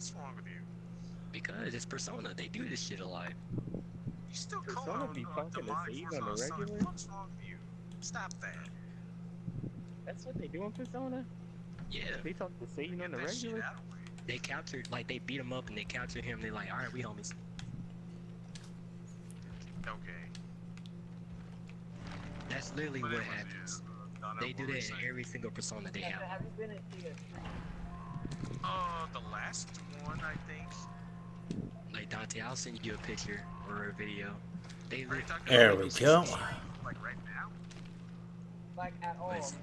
What's wrong with you? Because it's Persona. They do this shit a lot. You still call Persona out be talking to demonic Satan force on the on a son. regular? What's wrong with you? Stop that. That's what they do in Persona? Yeah. They talk to Satan on the Get that shit regular? out of the way. They captured, like, they beat him up and they captured him. They like, all right, we homies. Okay. That's literally But what anyways, happens. yeah, Donna, They do what were you that in saying? every single Persona they have. Have you been in CS3? The last one, I think. Like, Dante, I'll send you a picture or a video. They Are you talking There about we like go. like right now? Like at all? Listen.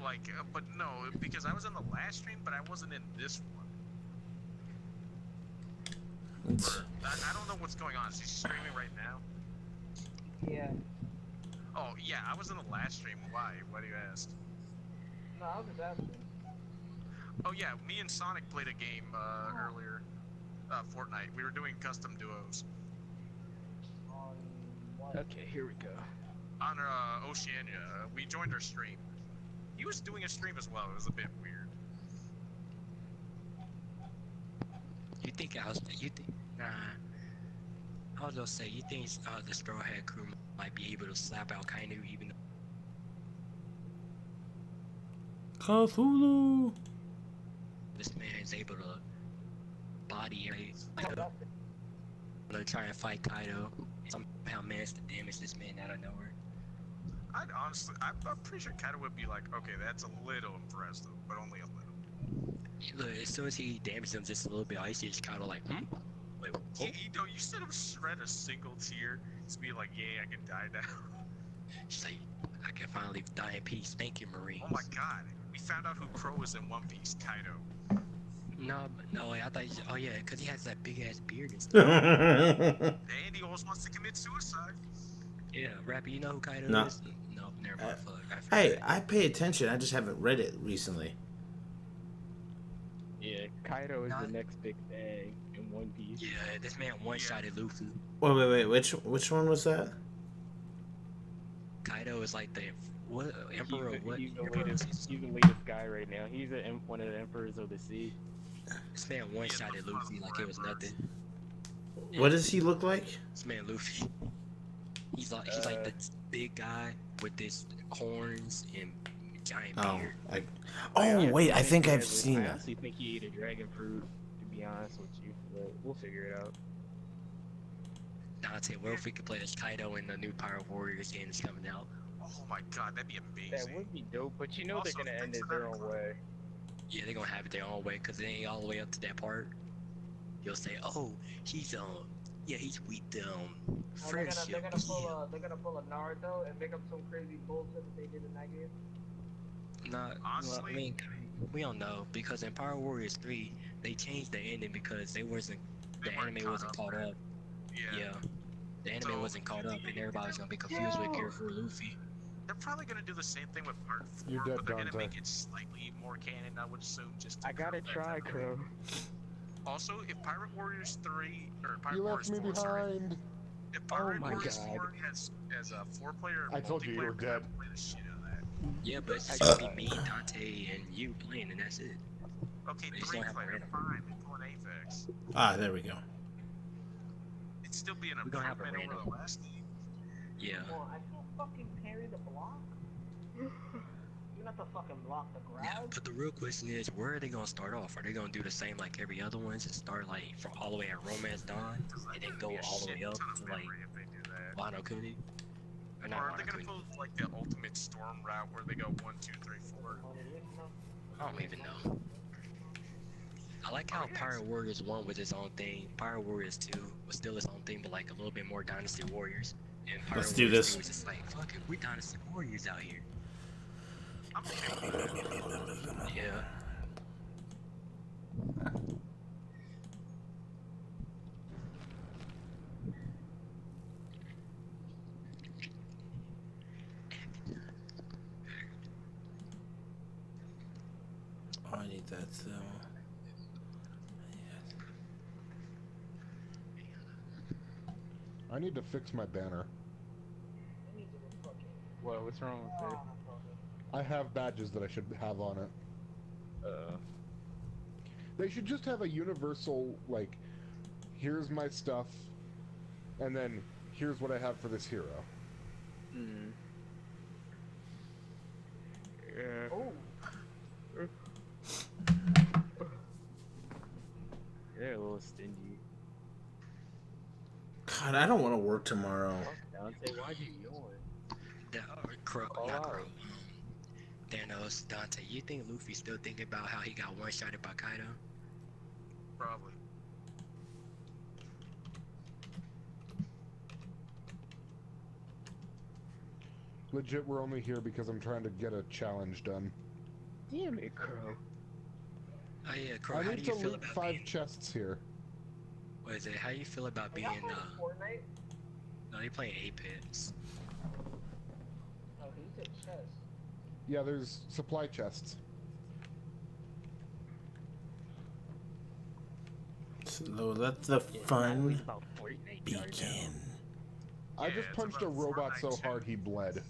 Like, but no, because I was in the last stream, but I wasn't in this one. I don't know what's going on. Is he streaming right now? Yeah. Oh, yeah, I was in the last stream. Why? Why do you ask? No, I was just asking. Oh, yeah, me and Sonic played a game earlier. Fortnite. We were doing custom duos. On what? Okay, here we go. On Oceania. We joined her stream. He was doing a stream as well. It was a bit weird. You think nah. I was gonna say, you think the Straw Hat crew might be able to slap out Kainu even though Cthulhu. this man is able to body Kaido? They're trying to fight Kaido. Somehow manage to damage this man out of nowhere. I'd honestly, I'm pretty sure Kaido would be like, okay, that's a little impressive, but only a little. Look, as soon as he damages him just a little bit, I see it's Kaido like, Wait, what? You should have shred a single tear to be like, yeah, I can die now. She's like, I can finally die in peace. Thank you, Marine. Oh my god, we found out who Crow is in One Piece, Kaido. No, I thought, oh yeah, because he has that big ass beard and stuff. And he always wants to commit suicide. Yeah, Rappy, you know who Kaido No. is? No, never mind. Fuck, I forgot. Hey, I pay attention. I just haven't read it recently. Yeah, Kaido is Nah. the next big thing in One Piece. Yeah, this man one-shotted Luffy. Wait. Which one was that? Kaido is like the what emperor of what? He's the Emperor of latest, he's the latest guy right now. He's one of the emperors of the sea. This man one-shotted Luffy like it was nothing. What does he look like? This man Luffy. He's like the big guy with this horns and giant beard. Oh wait, I think I've I seen that. honestly think he ate a dragon fruit, to be honest with you, but we'll figure it out. Dante, what if we could play as Kaido in the new Pirate Warriors game that's coming out? Oh my god, that'd be amazing. That would be dope, but you know Also, they're gonna end thanks it for their that own way. Yeah, they're gonna have it their own way because it ain't all the way up to that part. You'll say, oh, he's he's weak to friendship. They're gonna pull a Naruto and make up some crazy bullshit that they did in that game. Honestly, I mean, we don't know because in Power Warriors 3 they changed the ending because the anime wasn't caught up. Yeah, the anime wasn't caught up and everybody's gonna be confused with Gear Luffy. they're probably gonna do the same thing with Part 4, You're dead, but they're gonna Dante. make it slightly more canon, I would assume, just to I gotta curb that try, type of Crow. thing. Also, if Pirate Warriors 3 or Pirate You Warriors left me 4, sorry, behind. if Pirate my Warriors God. 4 has as a 4-player I told you you multiplayer, were dead. I'd play the shit out of that. Yeah, but it's just gonna be me, Dante, and you playing, and that's it. Okay, They just don't have 3-player, random. fine, they pull an Apex. Ah, there we go. It'd still be an We gonna have a improvement over random. the last game. Yeah. Well, I can't fucking parry the block. You have to fucking block the Yeah, grab. but the real question is, where are they gonna start off? Are they gonna do the same like every other one, just start like from all the way at Romance Dawn, and then go Be a all the shit way up ton of to like memory if they do that. Wano Kuni? Or Or not are they Wano gonna Kuni? pull like the ultimate storm route where they go 1, 2, 3, 4? I don't even know. I like how Pirate Warriors 1 was its own thing. Pirate Warriors 2 was still its own thing, but like a little bit more Dynasty Warriors. And Pirate Let's do Warriors this. 3 was just like, fuck it, we Dynasty Warriors out here. I'm okay with that. Yeah. Oh, I need that too. I need to fix my banner. What? What's wrong with it? I have badges that I should have on it. They should just have a universal, like, here's my stuff, and then here's what I have for this hero. Mm. Yeah. Oh, They're a little stingy. God, I don't want to work tomorrow. Dante, why'd you yawn? Thanos, Dante, you think Luffy's still thinking about how he got one-shotted by Kaido? Probably. Legit, we're only here because I'm trying to get a challenge done. Damn it, Crow. Oh yeah, Crow, I how do need you to feel loot about 5 being... chests here. What is it? How do you feel about are being, y'all playing Fortnite? No, they playing Apex. Oh, he said chess. Yeah, there's supply chests. So let the fun begin. I Yeah, just it's punched a about robot so Fortnite hard too. he bled.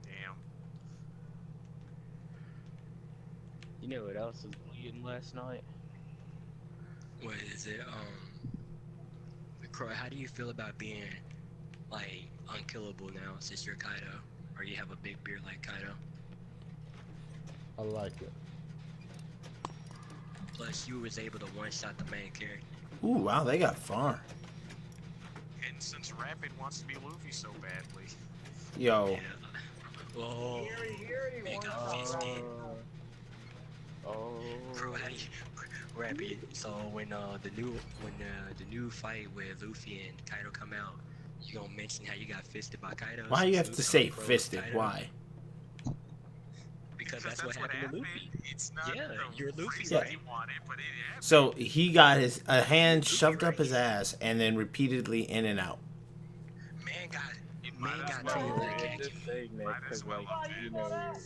Damn. You know what else was bleeding last night? What is it? Crow, how do you feel about being, like, unkillable now since you're Kaido? Or you have a big beard like Kaido? I like it. Plus, you was able to one-shot the main character. Ooh, wow, they got far. And since Rapid wants to be Luffy so badly, Yo, Yeah. Whoa. He already Big won face, that man. round. Oh. Crow, how do you... Rapid, so when the new fight with Luffy and Kaido come out, you gonna mention how you got fisted by Kaido? why you since have to Luffy say Crow fisted? Kaido? Why? Because that's what happened to Luffy. It's not Yeah, the you're Luffy, phrase right? that he wanted, but it happened. So he got a hand shoved up his ass and then repeatedly in and out. Man might as got well. treated like Yeah, cat just Kiwi. saying that Might as because, well like, have you been. know, that?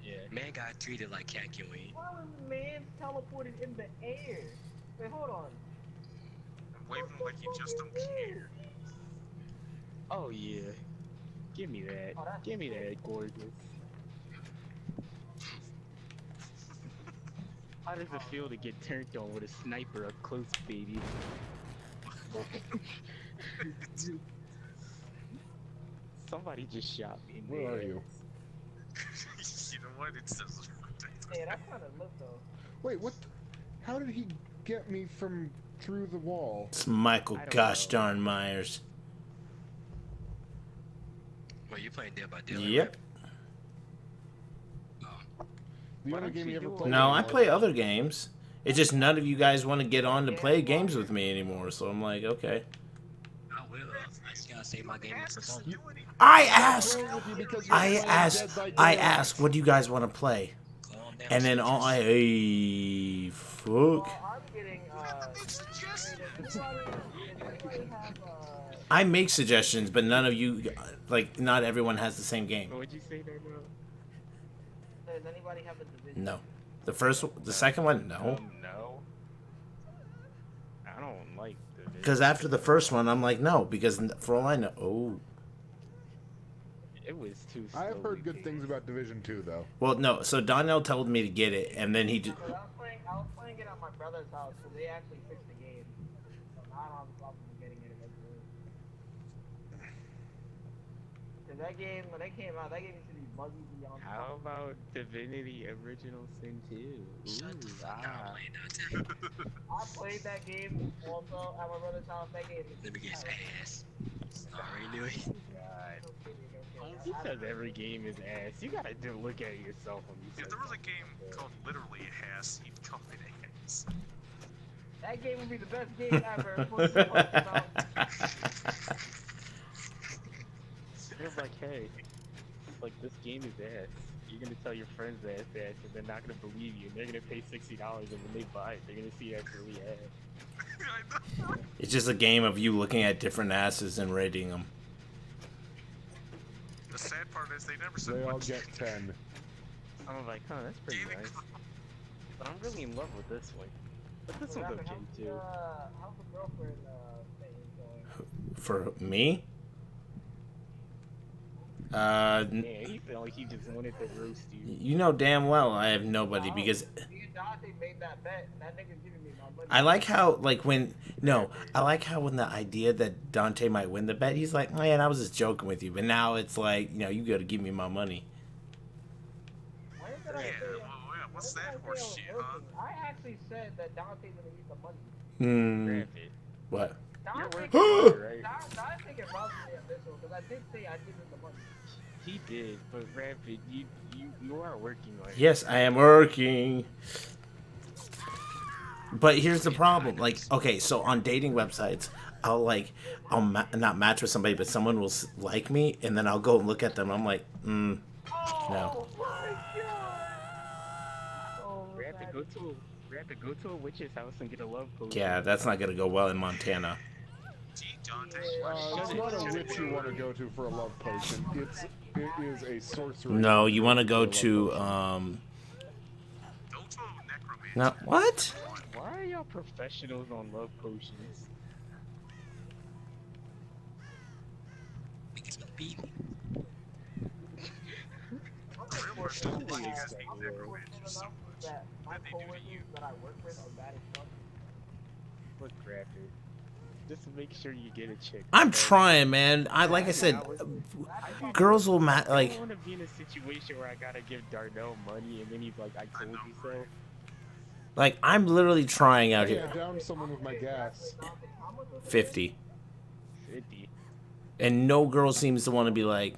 yeah. Man got treated like cat Kiwi. Why was man teleported in the air? Wait, hold on. And waving like you just don't care. Oh yeah. Give me that. Oh, that's Give me that, gorgeous. How does it feel to get turned on with a sniper up close, baby? Somebody just shot me. In the Where are ass. you? You know what? It says. Hey, that kind of lit though. Wait, what? How did he get me from through the wall? It's Michael I don't gosh know. darn Myers. Well, you playing Dead by Daylight? Yep. The Why only don't game you you ever do played. No, I anymore. play other games. It's just none of you guys want to get on to play games with me anymore. So I'm like, okay. I will. I just gotta save my game for fun. I ask, I'm with you because you're I playing ask, Dead by I Daylight. ask, what do you guys want to play? Calm down, And then all Citrus. hey, fuck. Well, I'm getting hey, does anybody have I make suggestions, but none of you, like, not everyone has the same game. What'd you say there, bro? does anybody have a division? No. The second one, no. No. I don't like the. Because after the first one, I'm like, no. Because for all I know, oh. It was too. I have heard good slowly things about Division 2, though. Well, no. So Donnell told me to get it, and then he just. Because I was playing it at my brother's house, so they actually fixed the game. So now I don't have a problem with getting it eventually. Because that game, when it came out, that game used to be buggy beyond. How about Divinity Original Sin 2? Shut the fuck up, ah. playing Dante. I played that game also at my brother's house. That game is. Let me get his ass. I already knew it. God. He says every game is ass. You gotta look at yourself when you If say there was a something game like that. called literally Ass, he'd call it Ass. That game would be the best game ever. What you talking about? They're like, hey, like this game is ass. You're gonna tell your friends that it's ass, and they're not gonna believe you. And they're gonna pay $60, and when they buy it, they're gonna see that's really ass. I know. It's just a game of you looking at different asses and rating them. The sad part is they never said They all what get 10. I'm like, huh, that's pretty David nice. But I'm really in love with this one. But this one's okay too. How's the girlfriend thing going? For me? Yeah, he felt like he just wanted to roast you. You know damn well I have nobody because Dante made that bet, that nigga's giving me my money. I like how when the idea that Dante might win the bet, he's like, man, I was just joking with you, but now it's like, you got to give me my money. When did I say? What's when that did I horse say I was shit, huh? working? I actually said that Dante's gonna eat the money. Rapid. What? You're Dante working hard, right? Dante can vouch for me on this one because I did say I'd give him the money. He did, but Rapid, you are working on it. Yes, I am working. But here's the problem. Like, okay, so on dating websites, not match with somebody, but someone will like me, and then I'll go look at them. I'm like, no. Oh my god! Oh, Rapid, go to a witch's house and get a love potion. Yeah, that's not gonna go well in Montana. Gee, Dante. It's not a witch you want to go to for a love potion. It is a sorcerer. No, you want to go to Go to a necromancer. No, what? Why are y'all professionals on love potions? That my coworkers that I work with are bad as fuck. Look, Rapid, just make sure you get a chick. I'm okay? trying, man. Like I said, girls will I like. don't want to be in a situation where I gotta give Darnell money and then he's like, "I told you so." Like, I'm literally trying out Hey, here. I downed someone with my gas. 50. 50. And no girl seems to want to be like,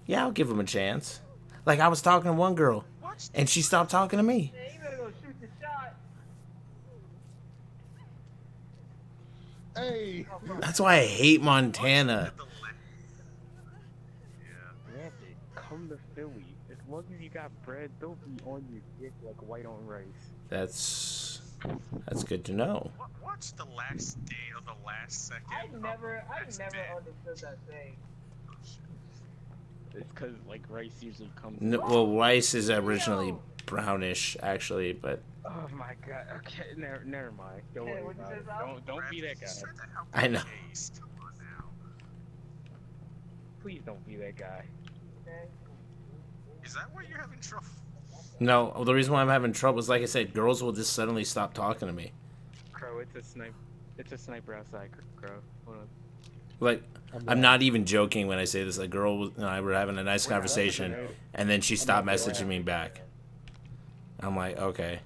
yeah, I'll give him a chance. Like, I was talking to one girl, and she stopped talking to me. Man, you better go shoot the shot. Hey! That's why I hate Montana. Rapid, come to Philly. As long as you got bread, don't be on your dick like white on rice. That's good to know. What's the last day of the last second? I never That's understood dead. that saying. It's because like rice usually comes. Well, rice is originally brownish, actually, but Oh my god. Okay, never mind. Don't Hey, worry what'd you about say, it. Sal? Don't be that guy. Shut the hell I know. up, Chase. Come on now. Please don't be that guy. Okay. Is that why you're having trouble? no. The reason why I'm having trouble is, like I said, girls will just suddenly stop talking to me. Crow, it's a sniper outside, Crow. Hold on. Like, I'm not even joking when I say this. A girl and I were having a nice conversation, and then she stopped messaging me back. I'm like, okay.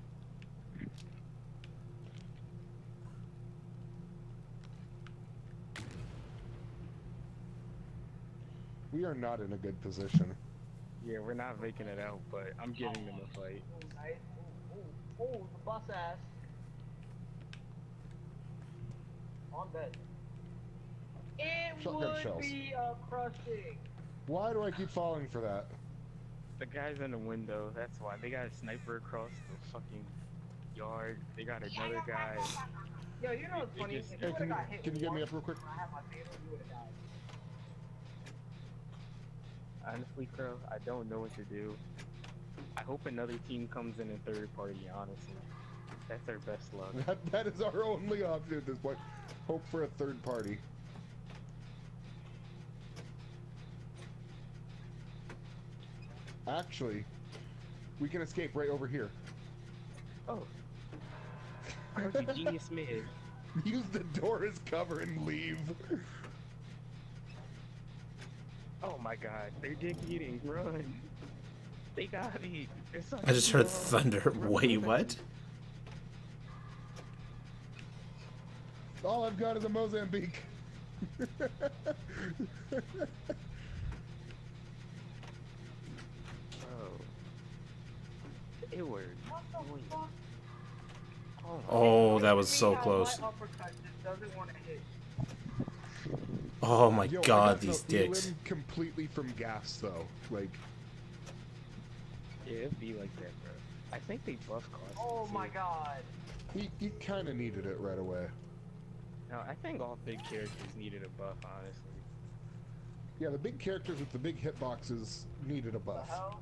We are not in a good position. Yeah, we're not making it out, but I'm giving them a fight. Nice. Ooh, the bus ass. On bed. It Shotgun would shells. be crushing. Why do I keep falling for that? The guy's in the window, that's why. They got a sniper across the fucking yard. They got another guy. Yo, you know what's funny? just- If you would've got hit Can you get me once up real quick? when I had my fatal, you would've died. Honestly, Crow, I don't know what to do. I hope another team comes in third party, honestly. That's our best luck. That is our only option at this point. Hope for a third party. Actually, we can escape right over here. Oh. Crow's a genius man. Use the door as cover and leave. Oh my god, they're dick eating. Run. They got me. I just heard thunder. Wait, what? All I've got is a Mozambique. Oh. It worked. What the fuck? Oh, that was so My close. uppercut just doesn't want to hit. Oh my Yo, I god, got these no dicks. healing completely from gas though. Like, Yeah, it'd be like that, bro. I think they buff cost. Oh my god. he kind of needed it right away. No, I think all big characters needed a buff, honestly. Yeah, the big characters with the big hitboxes needed a The buff. hell?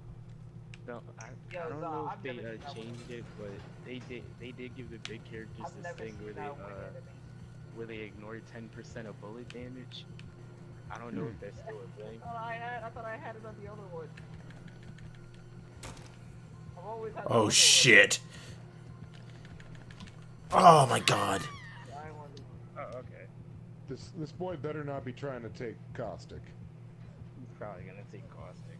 No, I Yo, don't Zah, know I've if they never seen that one. changed it, but they did give the big characters I've this never thing seen where that one enemy. they ignore 10% of bullet damage. I don't know if that's still a thing. I thought I had it on the other one. I've always had the Oh other shit. Oh my god. I want to. Oh, okay. This boy better not be trying to take caustic. He's probably gonna take caustic.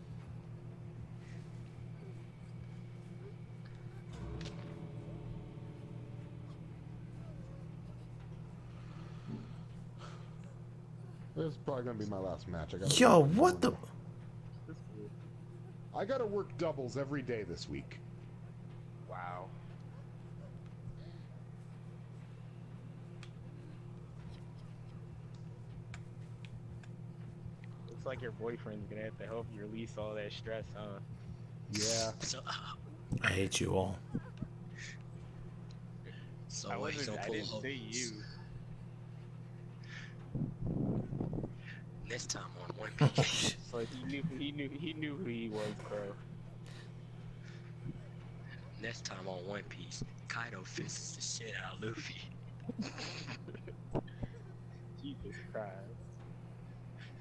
This is probably gonna be my last match. I gotta Yo, work what the? This is cool. I gotta work doubles every day this week. Wow. Looks like your boyfriend's gonna have to help you release all that stress, huh? Yeah. So, I hate you all. so I what, he's wasn't. gonna I pull didn't hoes. say you. Next time on One Piece. So he knew who he was, bro. Next time on One Piece, Kaido fists the shit out of Luffy. Jesus Christ.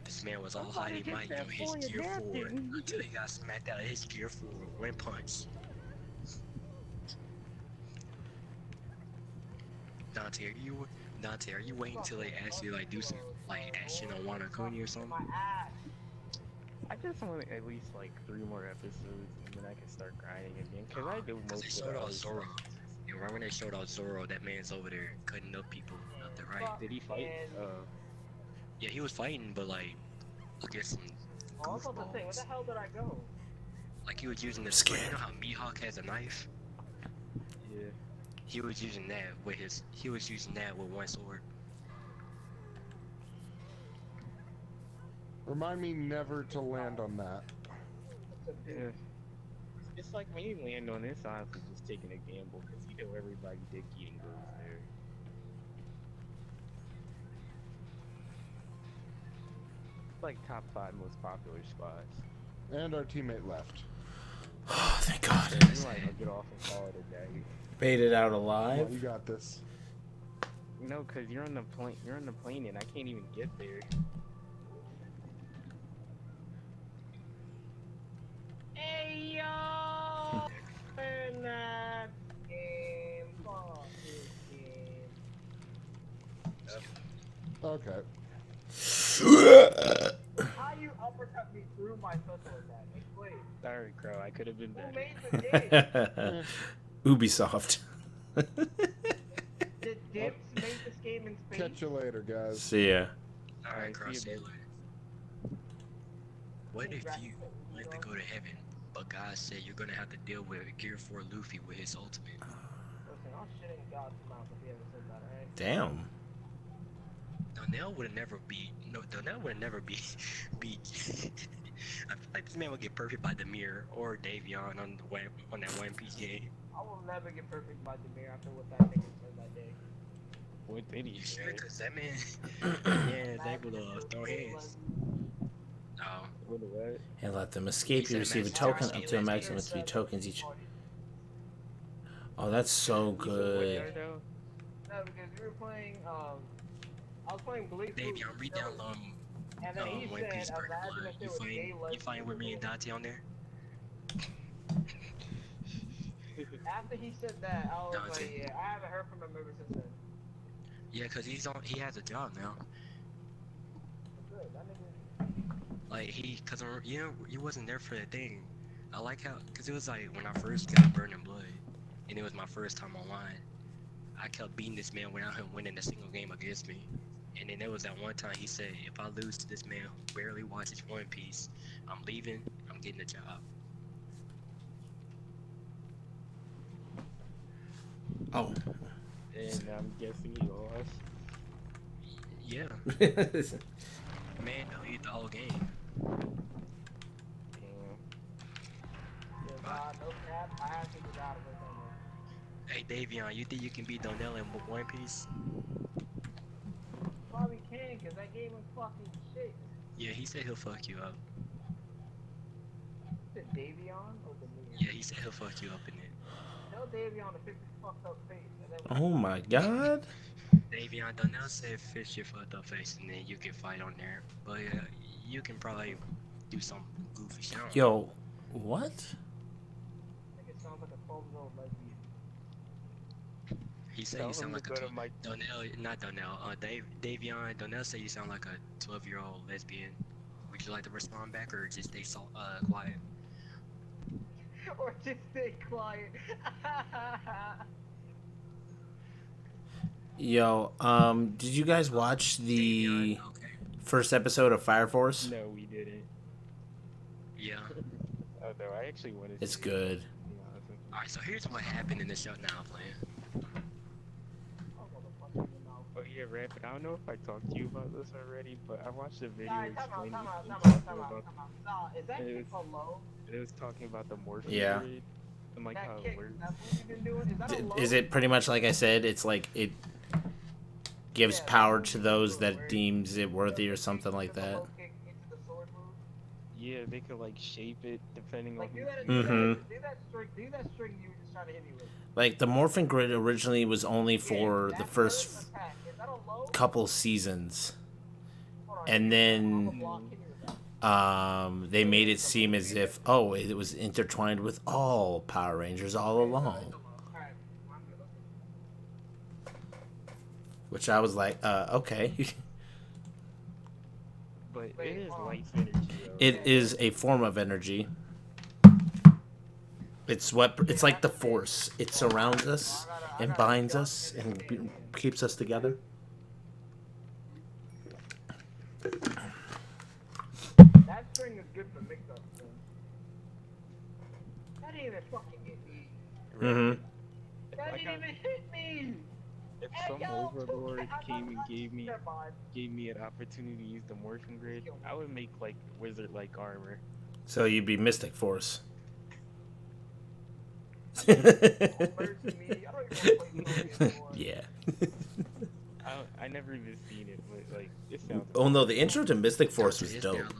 This man was all Somebody hidey get mighty that on his boy a gear 4 napkin. until he got smacked out of his gear 4 with one punch. Dante, are you waiting till they actually like do some like action on Wano Kuni or something? My ass. I just want at least like 3 more episodes, and then I can start grinding again. Cause I do Cause most they of showed the out other Zoro. stuff. And right when they showed out Zoro, that man's over there cutting up people left and right. Did he fight? Yeah, he was fighting, but like against some Oh, I was about to say, where the goofballs. hell did I go? Like he was using the Scared. You know how Mihawk has a knife? Yeah. He was using that with his. He was using that with one sword. Remind me never to land on that. Yeah. It's like when you land on this, honestly, just taking a gamble because you know everybody dick eating goes there. It's like top 5 most popular spots. And our teammate left. Oh, thank God. So you might as well get off and call it a day. Made it out Come alive. on, you got this. No, cause you're on the plane. You're on the plane, and I can't even get there. Hey yo! In that game, fuck this game. Okay. How you uppercut me through my pistol attack? Explain. Sorry, Crow. I could have been Who better. made the game? Ubisoft. Did Dips make this game in space? Catch you later, guys. See ya. Alright, see cross you, sailor. What if you went to go to heaven, but God said you're gonna have to deal with Gear 4 Luffy with his ultimate? Listen, I'll shit in God's mouth if he ever said that, alright? Damn. Donnell would never be. No, Donnell would never be. I feel like this man would get perfect by Demir or Davion on that One Piece game. I will never get perfect by Demir after what that nigga said that day. What did he You say? sure? Cause that man, is able to throw hands. Oh, What the what? And let them escape. He You said receive a maximum token up to a speed maximum of limit. 3 tokens each. Oh, that's so You said what, good. Dardo? No, because we were playing, I was playing Bleak. Davion, read down And then he One Piece said, Burning imagine Blood. if there was gay You find with me and Dante on there? After he said that, I was Dante. like, yeah, I haven't heard from him ever since then. Yeah, cause he has a job now. Good, that nigga. Like cause you wasn't there for that thing. I like how, cause it was like when I first got Burning Blood, and it was my first time online. I kept beating this man without him winning a single game against me. And then there was that one time he said, if I lose to this man who barely watches One Piece, I'm leaving, I'm getting a job. Oh. And I'm guessing he lost. Yeah, man, no, eat the whole game. Damn. Yeah, God, no cap, I have to get out of it. Hey Davion, you think you can beat Donnell in One Piece? Probably can, cause that game is fucking shit. Yeah, he said he'll fuck you up. Is it Davion or Demir? Yeah, he said he'll fuck you up in it. Tell Davion to fix his fucked up face. And then Oh my God. Davion, Donnell said fix your fucked up face and then you can fight on there. But you can probably do some goofy shit. Yo, what? I think it sounds like a 12-year-old lesbian. He said Tell you sound him like to a go to my. Donnell, not Donnell. Davion. Donnell said you sound like a 12-year-old lesbian. Would you like to respond back or just stay quiet? Or just stay quiet. Yo, did you guys watch the Davion, okay. first episode of Fire Force? No, we didn't. Yeah. Oh no, I actually wanted to. It's good. All right. So here's what happened in the show. Now I'm playing. Oh yeah, Rapid. I don't know if I talked to you about this already, but I watched a video Guys, explaining. time out. Is that It kick low? It was talking about the morphine Yeah. grid and like how That it kick, works. that's what you've been doing? Is that a low? Is it pretty much like I said? It's like it gives power to those that deems it worthy or something like that. Yeah, they could like shape it depending on Like, who. do that string you were just trying to hit me with. Like the Morphin Grid originally was only for the first Is that a low? couple seasons, Hold on, and I'm then gonna block hitting you with that. they made it seem as if it was intertwined with all Power Rangers all along, Alright, I'm good. which I was like, okay. But Wait, it is hold on. life energy. Though. It is a form of energy. It's like the Force. It surrounds us and binds us and keeps us together. That string is good for mix-up. That didn't even fucking hit me. Mm-hmm. That Like didn't even hit me. If Hey, some yo, overlord I came and thought- gave me Never mind. an opportunity to use the morphing grid, I would make like wizard like armor. So you'd be Mystic Force. Alert to me. I don't even want to play this game anymore. Yeah. I never even seen it, but like it sounds. Oh no, the intro to Mystic Force was It's dope. download.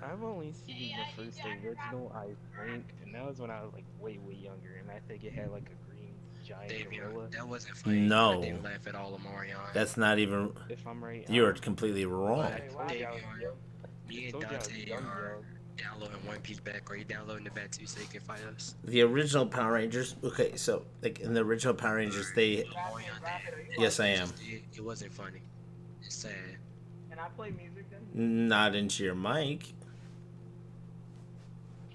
I've only seen the first original, I think, and that was when I was like way younger, and I think it had like a green giant gorilla. Davion, that wasn't funny. No. I didn't laugh at all, Marion. That's not even. If I'm right, You're I'm- completely wrong. I told you I was Davion, young. me and Told you I was Dante young, are yo. downloading One Piece back. Are you downloading the back too so you can fight us? The original Power Rangers. Okay, so like in the original Power Rangers, they. Marion did. Yes, I am. It wasn't funny. It's sad. Can I play music then? Not into your mic.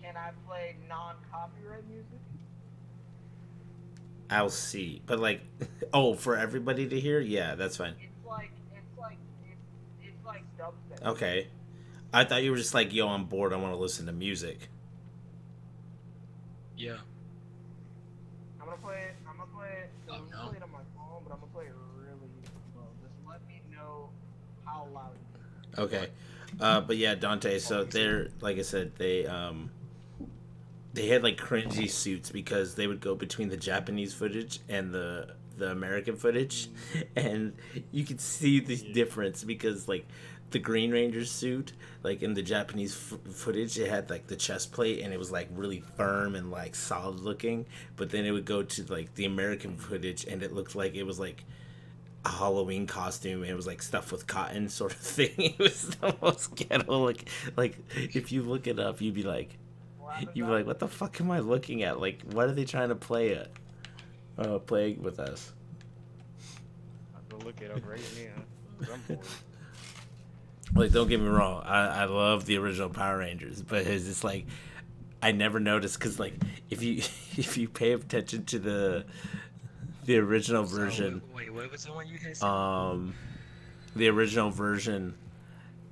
Can I play non-copyright music? I'll see. But like, oh, for everybody to hear, yeah, that's fine. It's like dubstep. Okay. I thought you were just like, yo, I'm bored. I want to listen to music. Yeah. I'm gonna play it. I'm gonna play Oh, it no. on my phone, but I'm gonna play it really slow. Just let me know how loud it is. Okay. But yeah, Dante. So they're like I said, they had like cringy suits because they would go between the Japanese footage and the American footage, and you could see the difference because like the Green Ranger suit, like in the Japanese footage, it had like the chest plate and it was like really firm and like solid looking, but then it would go to like the American footage and it looked like it was like a Halloween costume and it was like stuffed with cotton sort of thing. It was the most ghetto. Like if you look it up, you'd be like, what the fuck am I looking at? Like, what are they trying to play at? Play with us. I'm gonna look it up right now. 'Cause I'm bored. Like, don't get me wrong, I love the original Power Rangers, but it's just like I never noticed because like if you pay attention to the original version, Wait, what was the one you had said? the original version,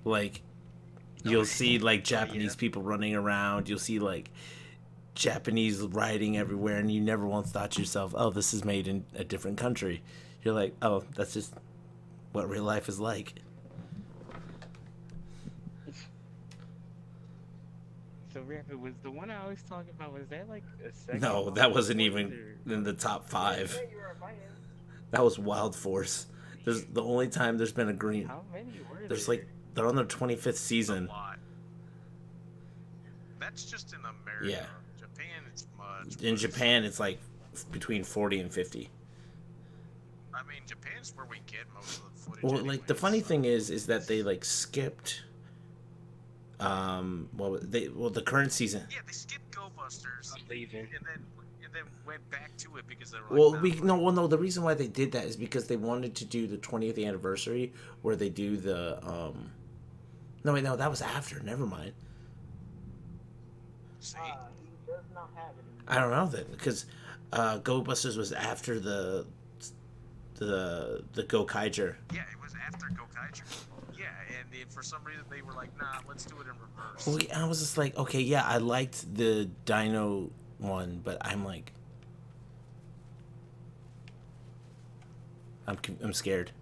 like you'll see like Japanese people running around, you'll see like Japanese writing everywhere, and you never once thought to yourself, oh, this is made in a different country. You're like, oh, that's just what real life is like. So Rapid, was the one I was talking about, was that like a second? No, that wasn't even in the top 5. Yeah, you were invited. That was Wild Force. There's the only time there's been a green. How many were There's there? like they're on their 25th A season. lot. That's just in America. Yeah. Japan, it's much. In worse. Japan, it's like between 40 and 50. I mean, Japan's where we get most of the footage. Well, like the anyways, funny so- thing is that they like skipped the current season. Yeah, they skipped Go Busters. I'm leaving. And then went back to it because they were Well, like, nah, no. The reason why they did that is because they wanted to do the 20th anniversary where they do the No, wait, no, that was after. Never mind. see, He does not have it. I don't know then because Go Busters was after the Go Kaiger. yeah, it was after Go Kaiger. Yeah, and for some reason they were like, nah, let's do it in reverse. Well, I was just like, okay, yeah, I liked the Dino one, but I'm like, I'm scared.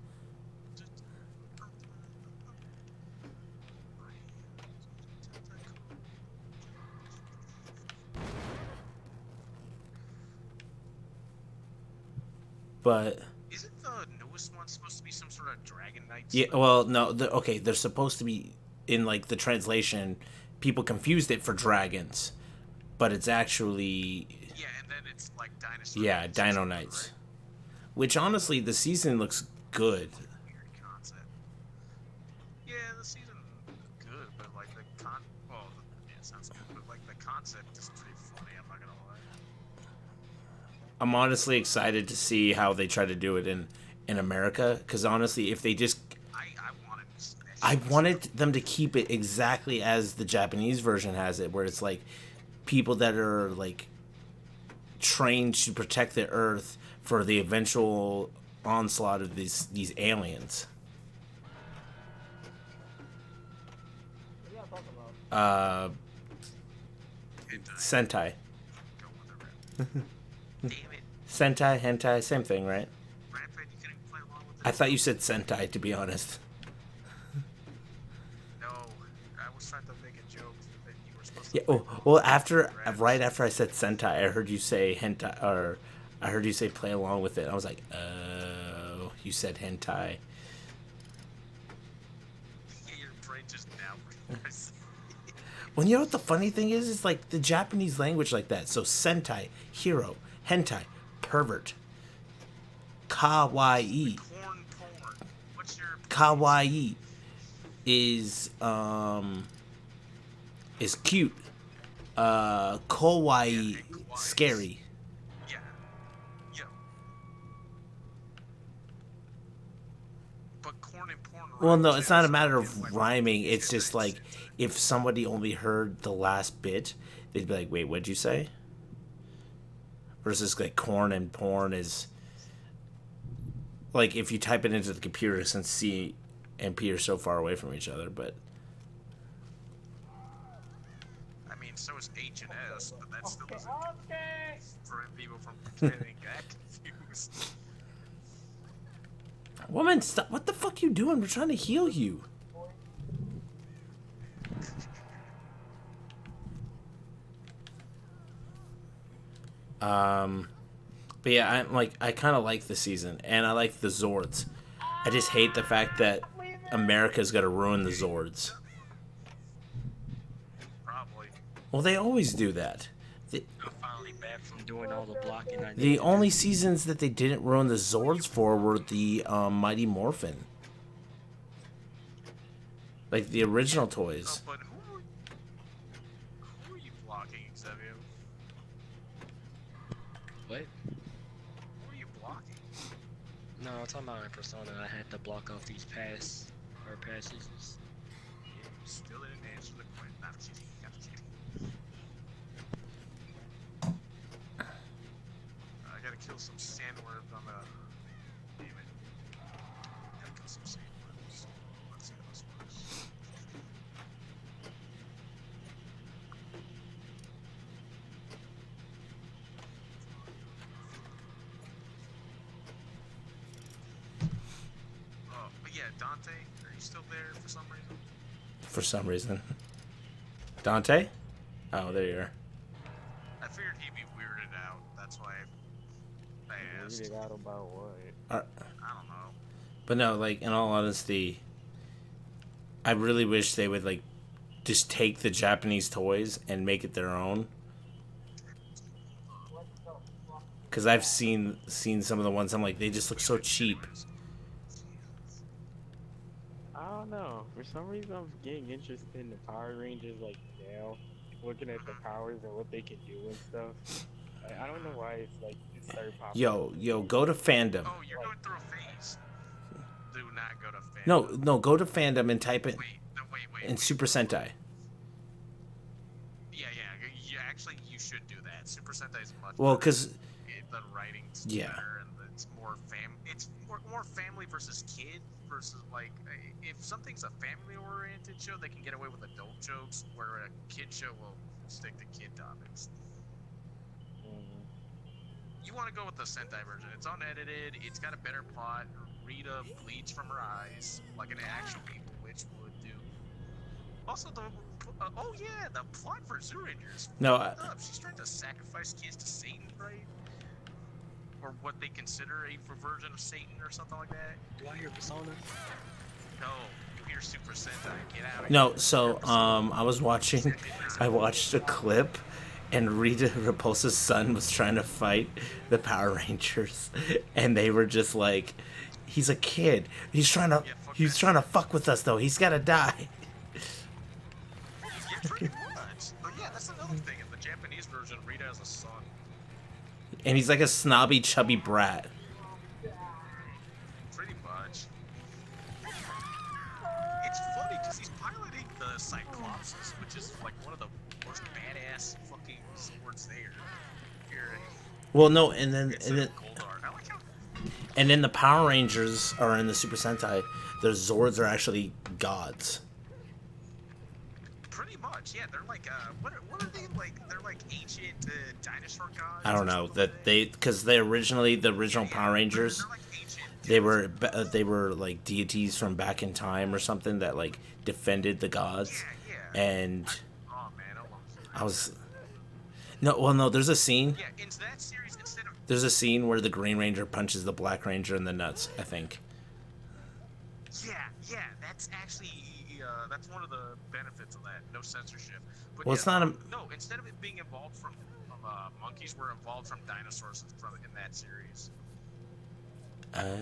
But Isn't the newest one supposed to be some sort of Dragon Knight? yeah, well, no, okay, they're supposed to be in like the translation. People confused it for dragons, but it's actually Yeah, and then it's like Dinosaur. yeah, Knights, Dino right? Knights. Which honestly, the season looks good. Weird concept. Yeah, the season good, but like yeah, it sounds good, but like the concept is pretty funny. I'm not gonna lie. I'm honestly excited to see how they try to do it in America. Because honestly, if they just I wanted them to keep it exactly as the Japanese version has it, where it's like people that are like trained to protect the Earth for the eventual onslaught of these aliens. What are y'all talking about? Sentai. Go with it. Damn it, Sentai, hentai, same thing, right? Bluerapid, you couldn't play along with it. I thought you said Sentai, to be honest. No, I was trying to make a joke that you were supposed to. Yeah. play Oh, well, Bluerapid. right after I said Sentai, I heard you say hentai, or I heard you say play along with it. I was like, oh, you said hentai. Yeah, your brain just now. Well, you know what the funny thing is? It's like the Japanese language like that. So Sentai, hero, hentai, pervert, kawaii. Corn porn. What's your Kawaii is cute. Kawaii, scary. Yeah. Yeah. But corn and porn. Well, no, rhymes it's not a fast. matter It's of like- rhyming. It's it's just like if somebody only heard the last bit, they'd be like, "Wait, what'd you say?" Versus like corn and porn is like if you type it into the computer, since C and P are so far away from each other. But I mean, so is H and S, but that still Okay, doesn't okay. prevent people from getting that confused. woman, stop! What the fuck you doing? We're trying to heal you. But yeah, I kind of like the season, and I like the Zords. I just hate the fact that America's gonna ruin the Zords. Probably. Well, they always do that. I'm finally back from doing all the blocking I The needed. only seasons that they didn't ruin the Zords for were the Mighty Morphin, like the original toys. But who are you blocking, Xavier? What? Who are you blocking? No, I'm talking about in Persona. I had to block off these passages. You still didn't answer the question. Not kidding. Not kidding. I gotta kill some sandworms on the. Damn it. Gotta kill some sandworms. Let's see how this works. But yeah, Dante, are you still there for some reason? For some reason, Dante. Oh, there you are. I figured he'd be weirded out. That's why I asked. Weirded out about what? I don't know. But no, like in all honesty, I really wish they would like just take the Japanese toys and make it their own. Because I've seen some of the ones, I'm like, they just look so cheap. don't know. For some reason, I'm getting interested in the Power Rangers like now, looking at the powers and what they can do and stuff. I don't know why it's like it started popping up. Yo, go to fandom. Oh, you're going through a phase. Do not go to No, fandom. no, go to fandom and type it Wait. in Super Sentai. Yeah. Actually, you should do that. Super Sentai is much Well, better. because The writing's yeah. better and it's more It's more family versus kid versus like if something's a family-oriented show, they can get away with adult jokes, where a kid show will stick to kid topics. You want to go with the Sentai version. It's unedited. It's got a better plot. Rita bleeds from her eyes like an actual evil witch would do. Also, the plot for Zoorangers. No, She's trying to sacrifice kids to Satan, right? Or what they consider a version of Satan or something like that. Do I hear Persona? No, you hear Super Sentai. Get out of here. no. So I watched a clip, and Rita Repulsa's son was trying to fight the Power Rangers, and they were just like, "He's a kid. He's trying to fuck with us though. He's gotta die." Yeah, pretty much. But yeah, that's another thing. In the Japanese version, Rita has a son. And he's like a snobby, chubby brat. Pretty much. It's funny because he's piloting the Cyclopses, which is like one of the most badass fucking swords there. Well, no, and then Goldar. I like how. and then the Power Rangers are in the Super Sentai. Their Zords are actually gods. Pretty much, yeah. They're like, what are they like? They're like ancient dinosaur gods. I don't know that because the original Power Rangers, They're like ancient. they were like deities from back in time or something that like defended the gods. Yeah. And Oh man, I was no. There's a scene. Yeah, in that series, instead of There's a scene where the Green Ranger punches the Black Ranger in the nuts. I think. yeah, that's actually that's one of the benefits of that. No censorship. But Well, yeah, it's not a. no. Instead of it being evolved from monkeys, were evolved from dinosaurs in that series. Oh.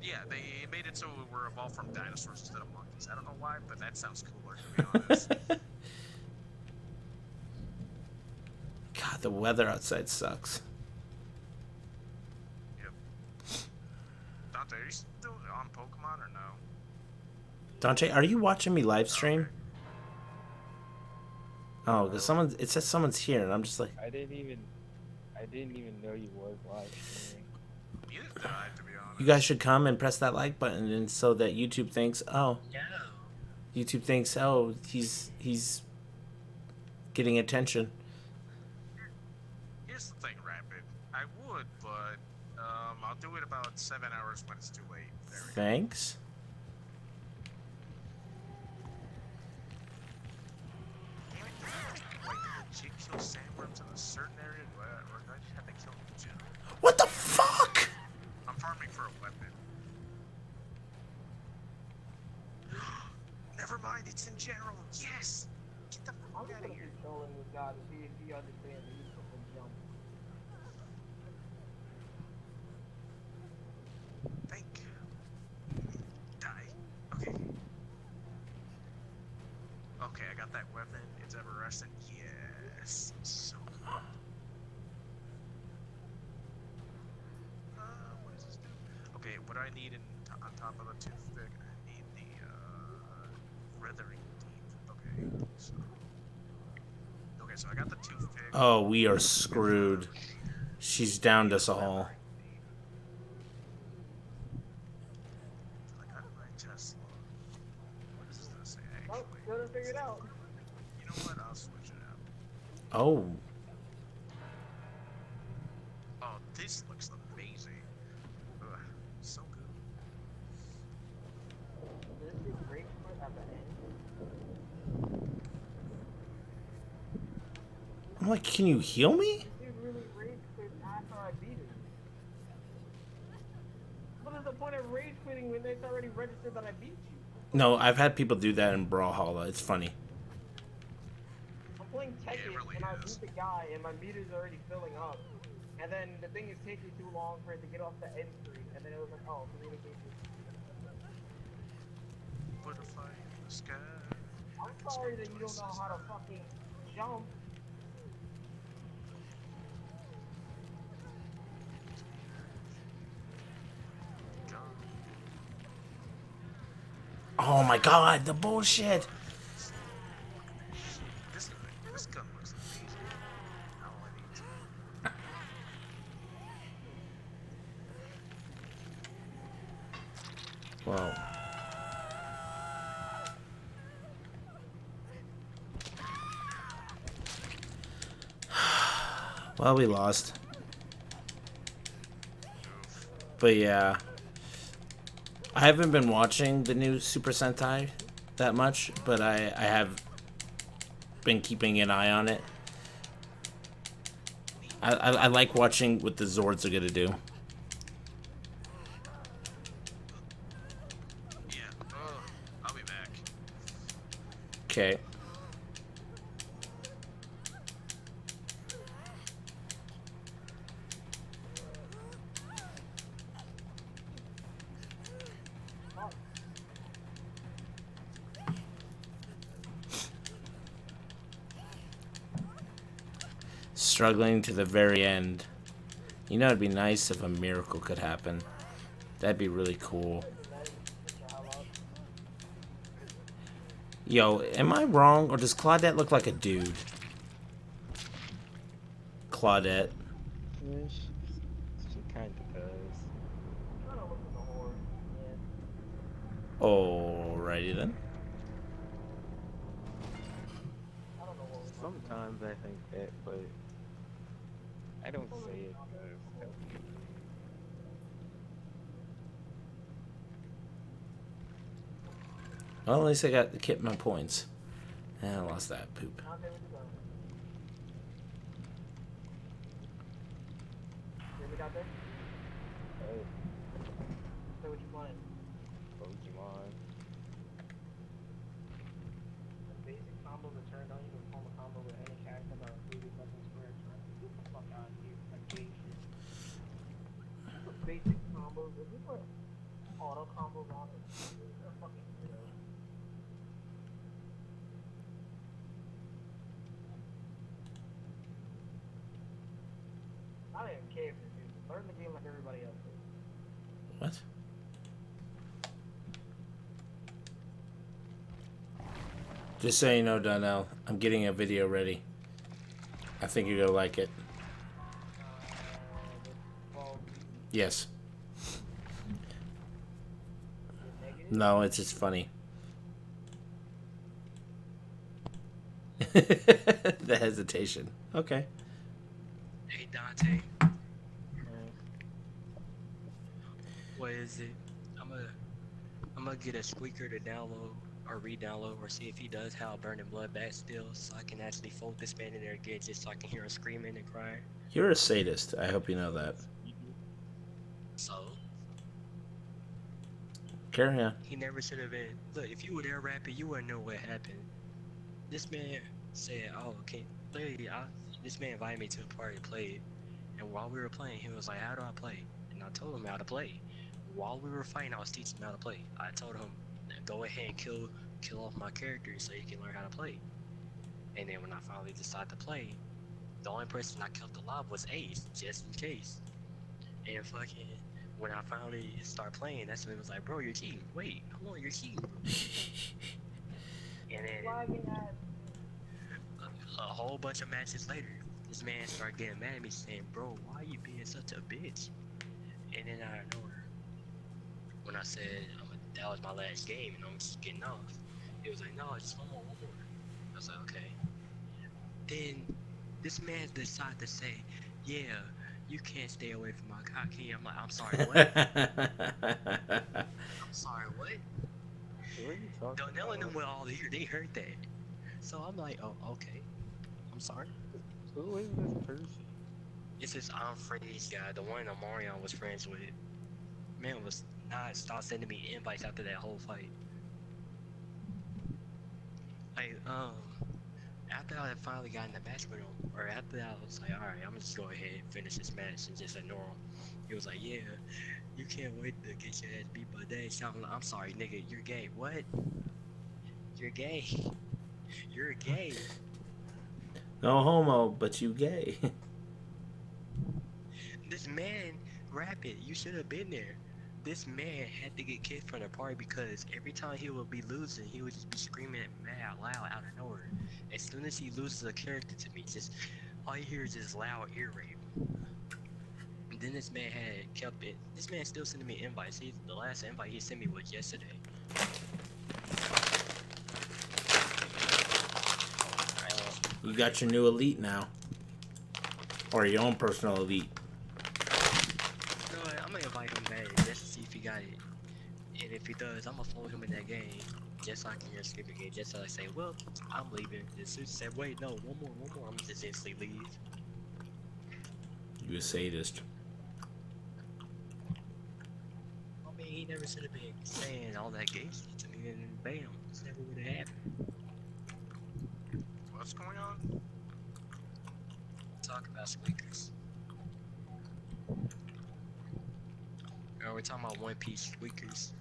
Yeah, they made it so we're evolved from dinosaurs instead of monkeys. I don't know why, but that sounds cooler, to be honest. God, the weather outside sucks. Yep. Dante, are you still on Pokemon or no? Dante, are you watching me live stream? Oh, because it says someone's here, and I'm just like, I didn't even know you was live streaming. Neither did I, to be honest. you guys should come and press that like button, and so that YouTube thinks, oh, Yeah. YouTube thinks, oh, he's getting attention. Here's the thing, Rapid. I would, but I'll do it about 7 hours when it's too late. There we go. Thanks. Damn it, like legit kill sandworms in a certain area, or do I just have to kill them in general? What the fuck? I'm farming for a weapon. Never mind, it's in general. Yes! Get the I'm fuck just out of gonna here. keep trolling this guy to see if he understands the use of the jump. Thank you. Die. Okay. Okay, I got that weapon. It's ever-resting. Yes. So good. What does this do? Okay, what do I need on top of the toothpick? I need the, withering teeth. Okay, so I got the toothpick. Oh, we are screwed. She's downed us all. I got my Tesla. What does this say, Oh, actually? gotta figure it out. You know what? I'll switch it up. Oh, Oh, this looks amazing. Ugh, so good. Does this do great foot at the end? I'm like, can you heal me? This dude really rage quit after I beat him. What is the point of rage quitting when it's already registered that I beat you? No, I've had people do that in Brawlhalla. It's funny. I'm playing Tekken really and I is. beat the guy and my meter's already filling up. And then the thing is taking too long for it to get off the end screen. And then it was like, oh, communication. butterfly in the sky. I'm sorry that you don't know how to fucking jump. Oh my god, the bullshit. This gun looks amazing. All I need to. Whoa. Well, we lost. But yeah. I haven't been watching the new Super Sentai that much, but I have been keeping an eye on it. I like watching what the Zords are gonna do. Yeah. Oh, I'll be back. Okay. Struggling to the very end. You know, it'd be nice if a miracle could happen. That'd be really cool. Yo, am I wrong, or does Claudette look like a dude? Claudette. Yeah, she kind of does. Alrighty then. Sometimes I think that, but I don't say it because Well, at least I got kept my points. And I lost that poop. Say what you want. Pokemon. Basic combos are turned on. You can form a combo with any character by receiving weapon square turn. Get the fuck out of here. Like gay shit. Basic combos. If you put auto combos on it, you're a fucking weirdo. I don't even care if you're new. Learn the game like everybody else does. What? Just so you know, Donnell, I'm getting a video ready. I think you're gonna like it. Yes. No, it's just funny. The hesitation. Okay. Hey Dante, what is it? I'm gonna get a squeaker to download or re-download or see if he does have Burning Blood back still, so I can actually fold this man in there again, just so I can hear him screaming and crying. You're a sadist. I hope you know that. So Carry on. he never should have been. Look, if you were there rapping, you wouldn't know what happened. This man said, "Oh, okay." Literally, this man invited me to a party to play, and while we were playing, he was like, "How do I play?" And I told him how to play. While we were fighting, I was teaching him how to play. I told him, "Go ahead and kill off my character so you can learn how to play." And then when I finally decided to play, the only person I killed alive was Ace, just in case. And fucking, when I finally started playing, that's when it was like, "Bro, you're cheating. Wait, hold on, you're cheating, bro." And then a whole bunch of matches later, this man started getting mad at me saying, "Bro, why are you being such a bitch?" And then out of nowhere, when I said that was my last game and I'm just getting off, he was like, "No, just one more. I was like, "Okay." Then this man decided to say, "Yeah, you can't stay away from my cock." I'm like, "I'm sorry, what?" I'm sorry, what? what are you talking Donnell and them about? were all here. They heard that. So I'm like, "Oh, okay. I'm sorry." Who is this person? It's this I'm Freddy's guy, the one that Marion was friends with. Man was not start sending me invites after that whole fight. Like, After I finally got in the match with him, or after that, I was like, alright, I'm just go ahead and finish this match and just ignore him. He was like, yeah, you can't wait to get your ass beat by Dave. So I'm sorry, nigga, you're gay. What? You're gay. You're gay. No homo, but you gay. This man, Rapid, you should have been there. This man had to get kicked from the party because every time he would be losing, he would just be screaming mad loud out of nowhere. As soon as he loses a character to me, just all you hear is just loud ear rape. And then this man had kept it. This man still sending me invites. The last invite he sent me was yesterday. You got your new elite now. Or your own personal elite. You know what, I'm gonna invite him back just to see if he got it. And if he does, I'm gonna follow him in that game. Just so I can hear skip the game. Just so I say, well, I'm leaving. As soon as he said, wait, no, one more, I'm just instantly leave. You a sadist. I mean, he never should have been saying all that gay shit to me, and bam, it's never would have happened. What's going on? Talk about squeakers. We're talking about One Piece squeakers.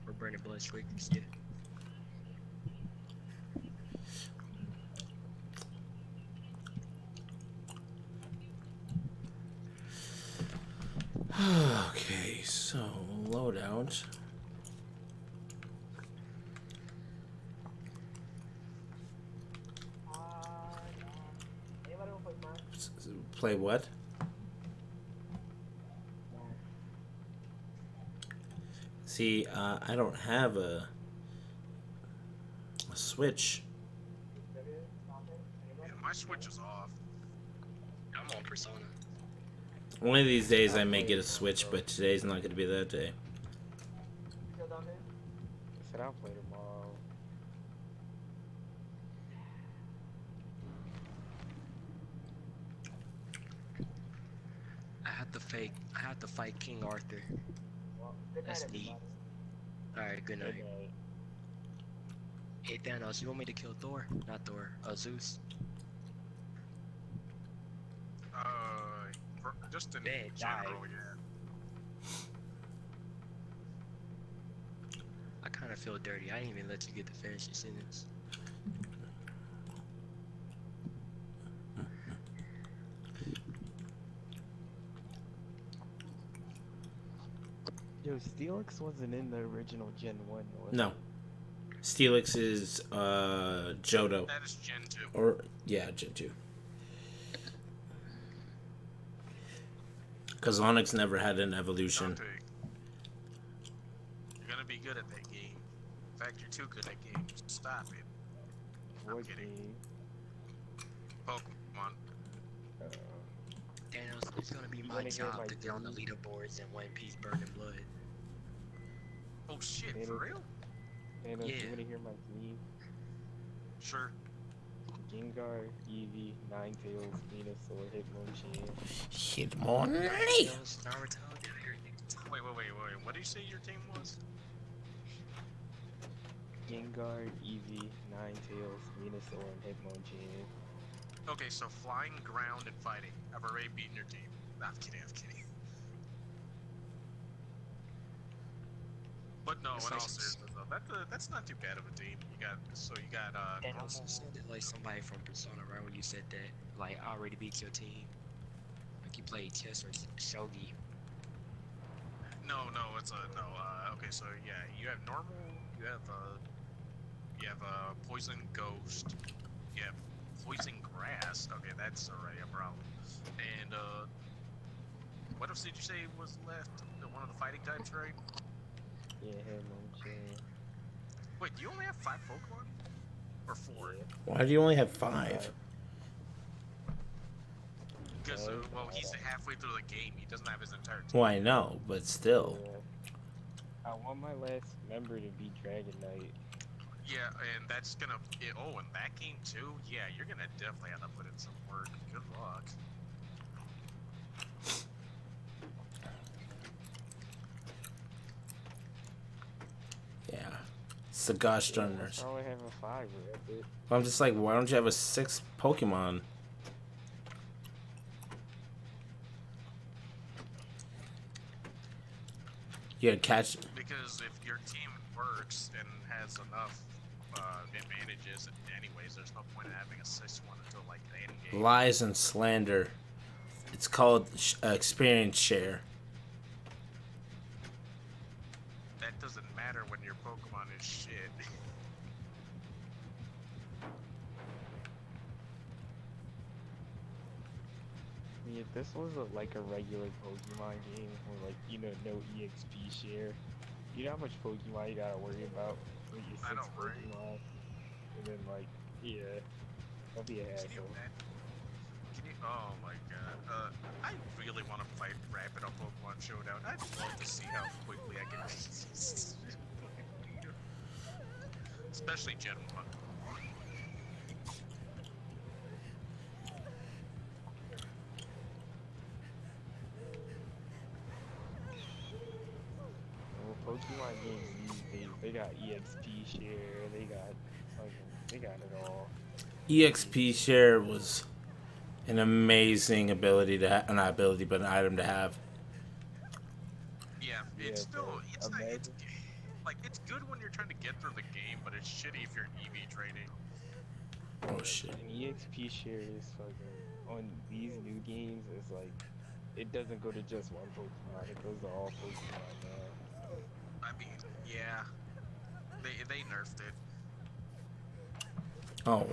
Or Burning Blood squeakers, yeah. Okay, so loadout. Anybody want to play Smash? Play what? See, I don't have a Switch. Yeah, my Switch is off. I'm on Persona. One of these days I may get a Switch, but today's not going to be that day. Still down there? I said I'll play tomorrow. I have to fight King Arthur. Well, good night, That's everybody. neat. Alright, good night. Hey Thanos, you want me to kill Thor? Not Thor, Zeus. Just in Man, general, die. yeah. I kind of feel dirty. I didn't even let you get to finish your sentence. Yo, Steelix wasn't in the original Gen 1, was No. Steelix is Johto. That is Gen 2. Or, yeah, Gen 2. Because Onyx never had an evolution. Dante, you're gonna be good at that game. In fact, you're too good at games. Stop it. I'm What kidding. game? Pokemon. Thanos, it's gonna be You my wanna hear job my to get on the dream? leaderboards in One Piece Burning Blood. Oh shit, Did for it? real? Thanos, Yeah. you wanna hear my dream? Sure. Gengar, Eevee, Ninetales, Venusaur, Hitmonchan. Hitmonlee! Thanos, Naruto, down here. Wait. What did you say your team was? Gengar, Eevee, Ninetales, Venusaur, and Hitmonchan. Okay, so flying, ground, and fighting. I've already beaten your team. Nah, I'm kidding. But no, in all seriousness though, that's not too bad of a team. You got Thanos, normal. you sounded like somebody from Persona right when you said that. Like, I already beat your team. Like you played chess or shogi. No, it's a no. Okay, so yeah, you have normal. You have poison ghost. You have poison grass. Okay, that's already a problem. And what else did you say was left? One of the fighting types, right? Yeah, Hitmonchan. Wait, do you only have 5 Pokemon? Or 4? Why do you only have 5? Because well, he's halfway through the game. He doesn't have his entire team. Well, I know, but still. Yeah. I want my last member to be Dragon Knight. Yeah, and that's gonna. Oh, in that game too. Yeah, you're gonna definitely have to put in some work. Good luck. Yeah. It's the gosh darners. I only have a 5, that's it. I'm just like, why don't you have a 6th Pokemon? Yeah, catch. Because if your team works and has enough advantages, anyways, there's no point in having a 6th one until like the end game. Lies and slander. It's called experience share. That doesn't matter when your Pokemon is shit. I mean, if this was like a regular Pokemon game, or like, you know, no EXP share, you know how much Pokemon you gotta worry about with your 6 I know, right? Pokemon? And then, like, yeah, that'll be a Can you hassle. imagine? Oh my god. I really want to fight Rapid on Pokemon Showdown. I'd love to see how quickly I can especially Gen 1. Well, Pokemon games these days, they got EXP share, they got it all. EXP share was an amazing ability to not ability, but an item to have. Yeah, Yeah, it's still but it's not, it's imagine- like it's good when you're trying to get through the game, but it's shitty if you're EV trading. Oh shit. An EXP share is fucking on these new games. It's like it doesn't go to just one Pokemon; it goes to all Pokemon now. I mean, yeah, they nerfed it, Oh.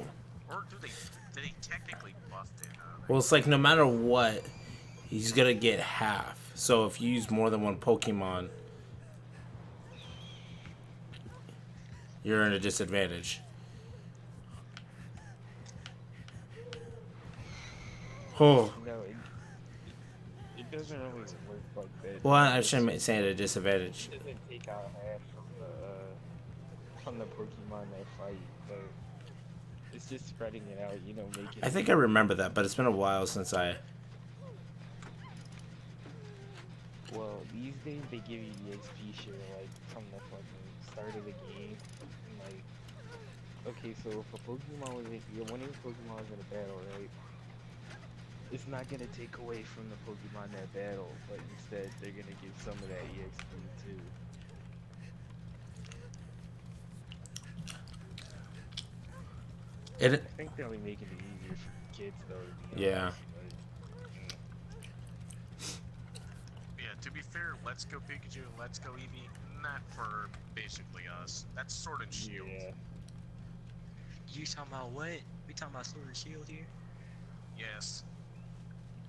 or do they technically buffed it? Well, it's like no matter what, he's gonna get half. So if you use more than one Pokemon, you're in a disadvantage. Oh. No, it doesn't really work like that. Well, I shouldn't say at a disadvantage. It doesn't take out half from the Pokemon that fight, but it's just spreading it out. You know, making. I think I remember that, but it's been a while since I. Well, these days they give you the XP share like from the fucking start of the game. And, like, okay, so if a Pokemon was one of your Pokemon is in a battle, right? It's not gonna take away from the Pokemon that battle, but instead they're gonna give some of that EXP too. It. I think they're only making it easier for kids though. To be Yeah. honest, but, Yeah, to be fair, Let's Go Pikachu and Let's Go Eevee, not for basically us. That's Sword and Shield. yeah. You talking about what? We talking about Sword and Shield here? Yes,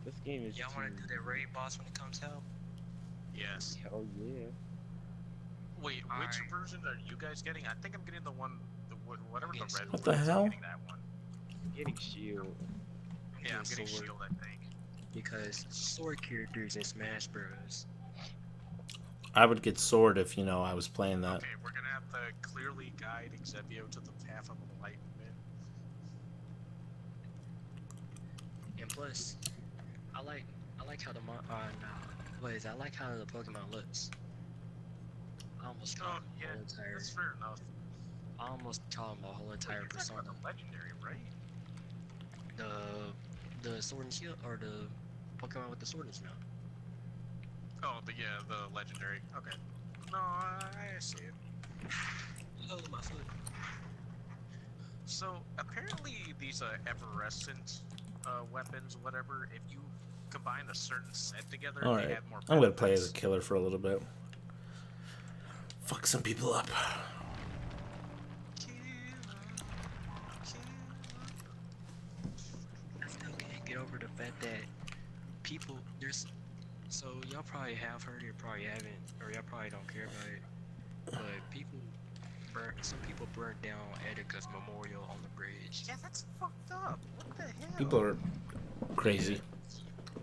This game is. Y'all want to do that raid boss when it comes out? yes. Oh yeah. Wait, which Alright. version are you guys getting? I think I'm getting the one, whatever the red What one the is, hell? I'm getting that one. I'm getting Shield. Yeah, I'm getting Sword, Shield, I think. because sword characters in Smash Bros. I would get sword if I was playing that. Okay, we're gonna have to clearly guide Xebio to the path of enlightenment. And plus, I like how the I like how the Pokemon looks. I almost Oh, called yeah, the whole entire. that's fair enough. I almost called my whole entire You're talking persona. about the legendary, right? The Sword and Shield, or the Pokemon with the sword and snow. Oh, the legendary. Okay. No, I see it. Oh, my foot. So apparently these effervescent weapons, whatever, if you combine a certain set together, All they right, have more. I'm gonna play as a benefits. killer for a little bit. Fuck some people up. I still can't get over the fact that people so y'all probably have heard it, probably haven't, or y'all probably don't care about it. But some people burnt down Etika's memorial on the bridge. Yeah, that's fucked up. What the hell? People are crazy.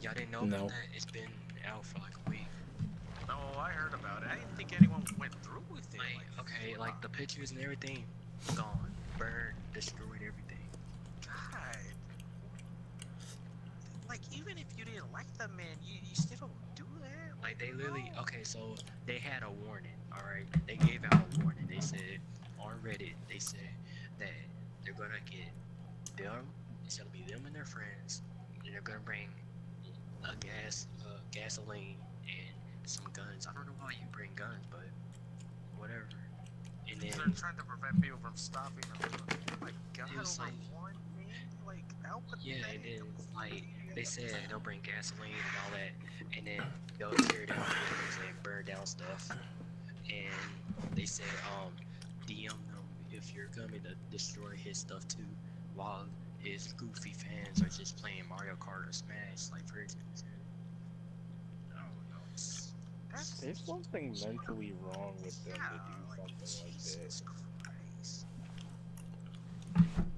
Y'all didn't know No. about that? It's been out for like a week. Oh, I heard about it. I didn't think anyone went through with it. Okay, like the pictures and everything, gone, burned, destroyed everything. God. Like, even if you didn't like the man, you still don't do that. Like they literally, okay, so they had a warning, all right? They gave out a warning. They said on Reddit, they said that they're gonna get them. It's gonna be them and their friends, and they're gonna bring gasoline, and some guns. I don't know why you bring guns, but whatever. And then They're trying to prevent people from stopping them. Oh my god, it was over like, one thing? Like, how yeah, and pathetic. then like they said they'll bring gasoline and all that, and then they'll tear down buildings and burn down stuff. And they said DM them if you're coming to destroy his stuff too, while his goofy fans are just playing Mario Kart or Smash, like for instance. I don't know. There's something mentally wrong with them Yeah, to do like, something like that. Jesus Christ.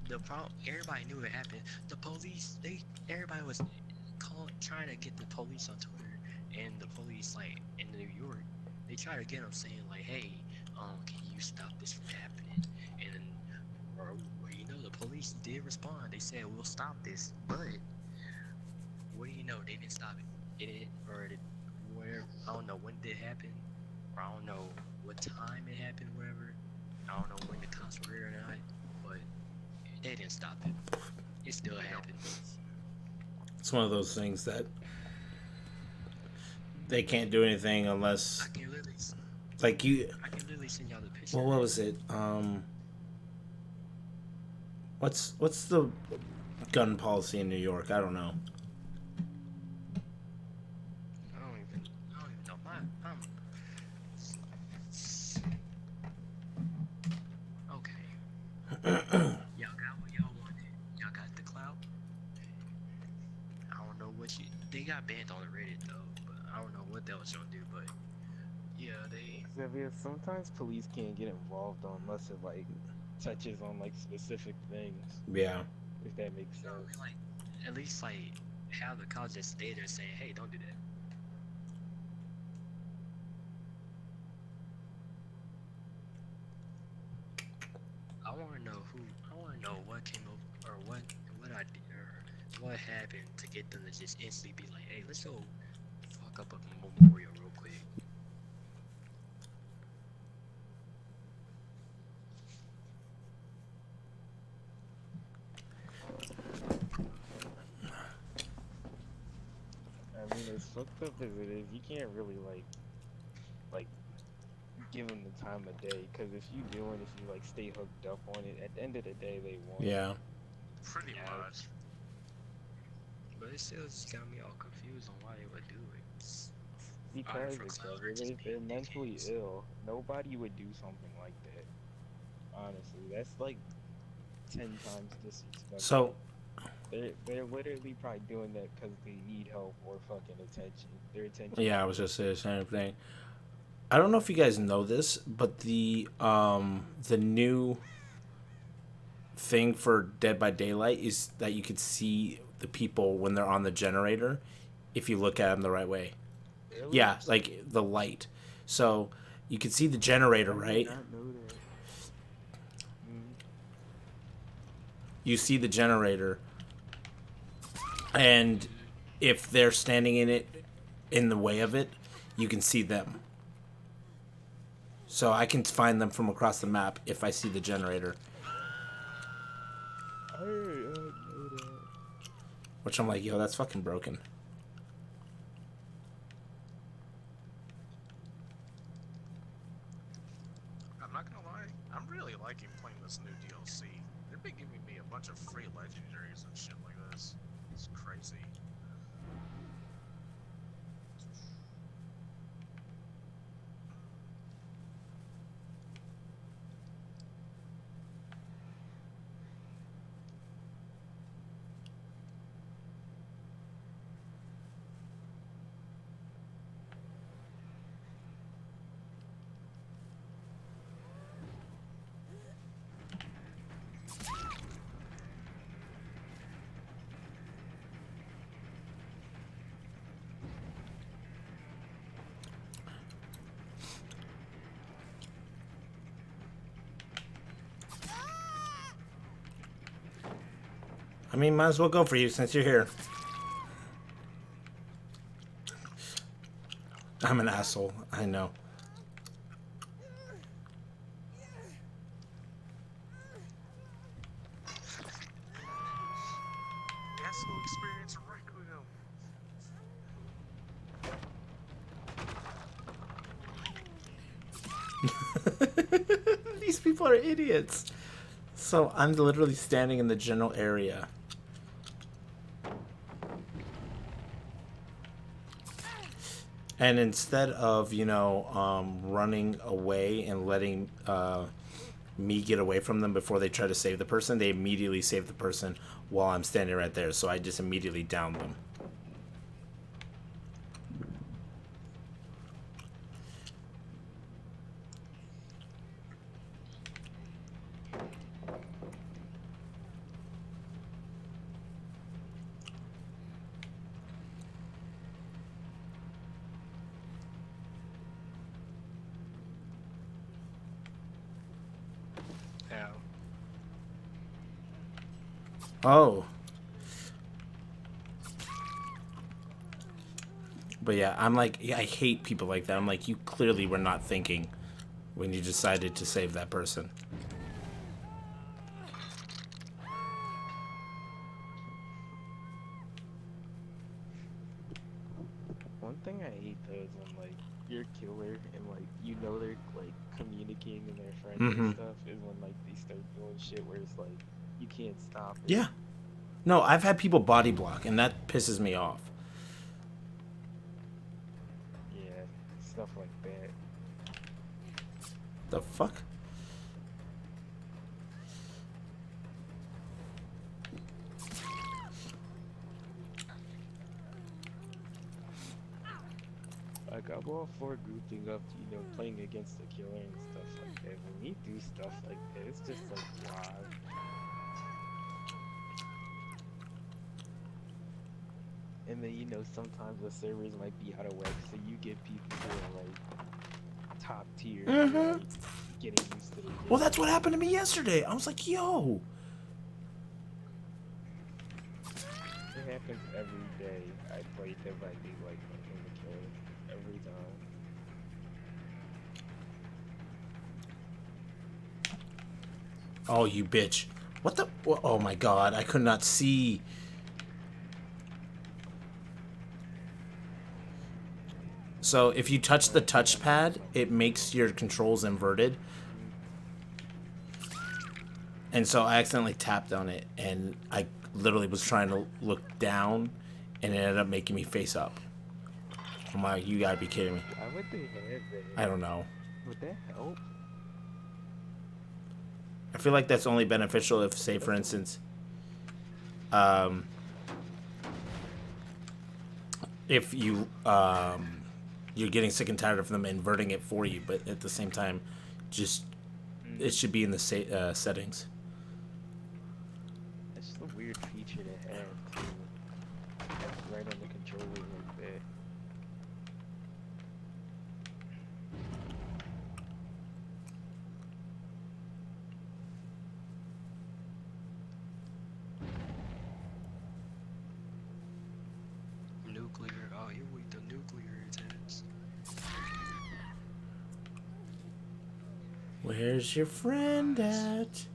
The problem, everybody knew it happened. The police, everybody was trying to get the police on Twitter, and the police, like in New York, they try to get them saying like, hey, can you stop this from happening? And then, or you know, the police did respond. They said we'll stop this, but what do you know? They didn't stop it. Where I don't know when did it happen, or I don't know what time it happened, whatever. I don't know when the cops were here or not, but they didn't stop it. It still happened. It's one of those things that they can't do anything unless, I can literally send y'all the picture. well, what was it? What's the gun policy in New York? I don't know. I don't even know. Okay. Y'all got what y'all wanted. Y'all got the clout. I don't know what they got banned on the Reddit though, but I don't know what that was gonna do. But yeah, they. Xavier, sometimes police can't get involved unless it like touches on like specific things. Yeah. If that makes You know, sense. like at least like have the cops just stay there saying, hey, don't do that. I want to know what came up or what I did or what happened to get them to just instantly be like, hey, let's go fuck up a memorial real quick. I mean, as fucked up as it is, you can't really like give them the time of day. Because if you do, and if you like stay hooked up on it, at the end of the day, they won't. Yeah. Pretty Yeah. much. But it still just got me all confused on why they would do it. Because for clout or Xavier, just they're being mentally dickheads. ill. Nobody would do something like that. Honestly, that's like 10 times disrespectful. So They're literally probably doing that because they need help or fucking attention. Their attention. yeah, I was just saying the same thing. I don't know if you guys know this, but the new thing for Dead by Daylight is that you could see the people when they're on the generator if you look at them the right way. Really? Yeah, like the light. So you can see the generator, I right? did not know that. You see the generator, and if they're standing in the way of it, you can see them. So I can find them from across the map if I see the generator. I didn't know that. Which I'm like, yo, that's fucking broken. I'm not gonna lie, I'm really liking playing this new DLC. They've been giving me a bunch of free legendaries and shit like this. It's crazy. I mean, might as well go for you since you're here. I'm an asshole. I know. These people are idiots. So I'm literally standing in the general area. And instead of, running away and letting me get away from them before they try to save the person, they immediately save the person while I'm standing right there. So I just immediately downed them. Oh. But yeah, I'm like, I hate people like that. I'm like, you clearly were not thinking when you decided to save that person. One thing I hate though is when like you're a killer and like they're like communicating with their friends and stuff, is when like they start doing shit where it's like you can't stop it. Yeah. No, I've had people body block and that pisses me off. Yeah, stuff like that. The fuck? Like, I'm all for grouping up, playing against the killer and stuff like that. When you do stuff like that, it's just like, why? And then, sometimes the servers might be out of whack, so you get people who are like top tier, like, getting used to it. Well, that's what happened to me yesterday. I was like, yo. It happens every day. I play Dead by Daylight playing the killer every time. Oh, you bitch. What the? Oh my god, I could not see. So if you touch the touchpad, it makes your controls inverted. And so I accidentally tapped on it, and I literally was trying to look down, and it ended up making me face up. I'm like, you gotta be kidding me. Why would they have that? I don't know. Would that help? I feel like that's only beneficial if, say, for instance, if you, you're getting sick and tired of them inverting it for you, but at the same time, just, it should be in the settings. It's a weird feature to have, too. Like, right on the controller like that. Nuclear. Oh, here we the nuclear attacks. Where's your friend at?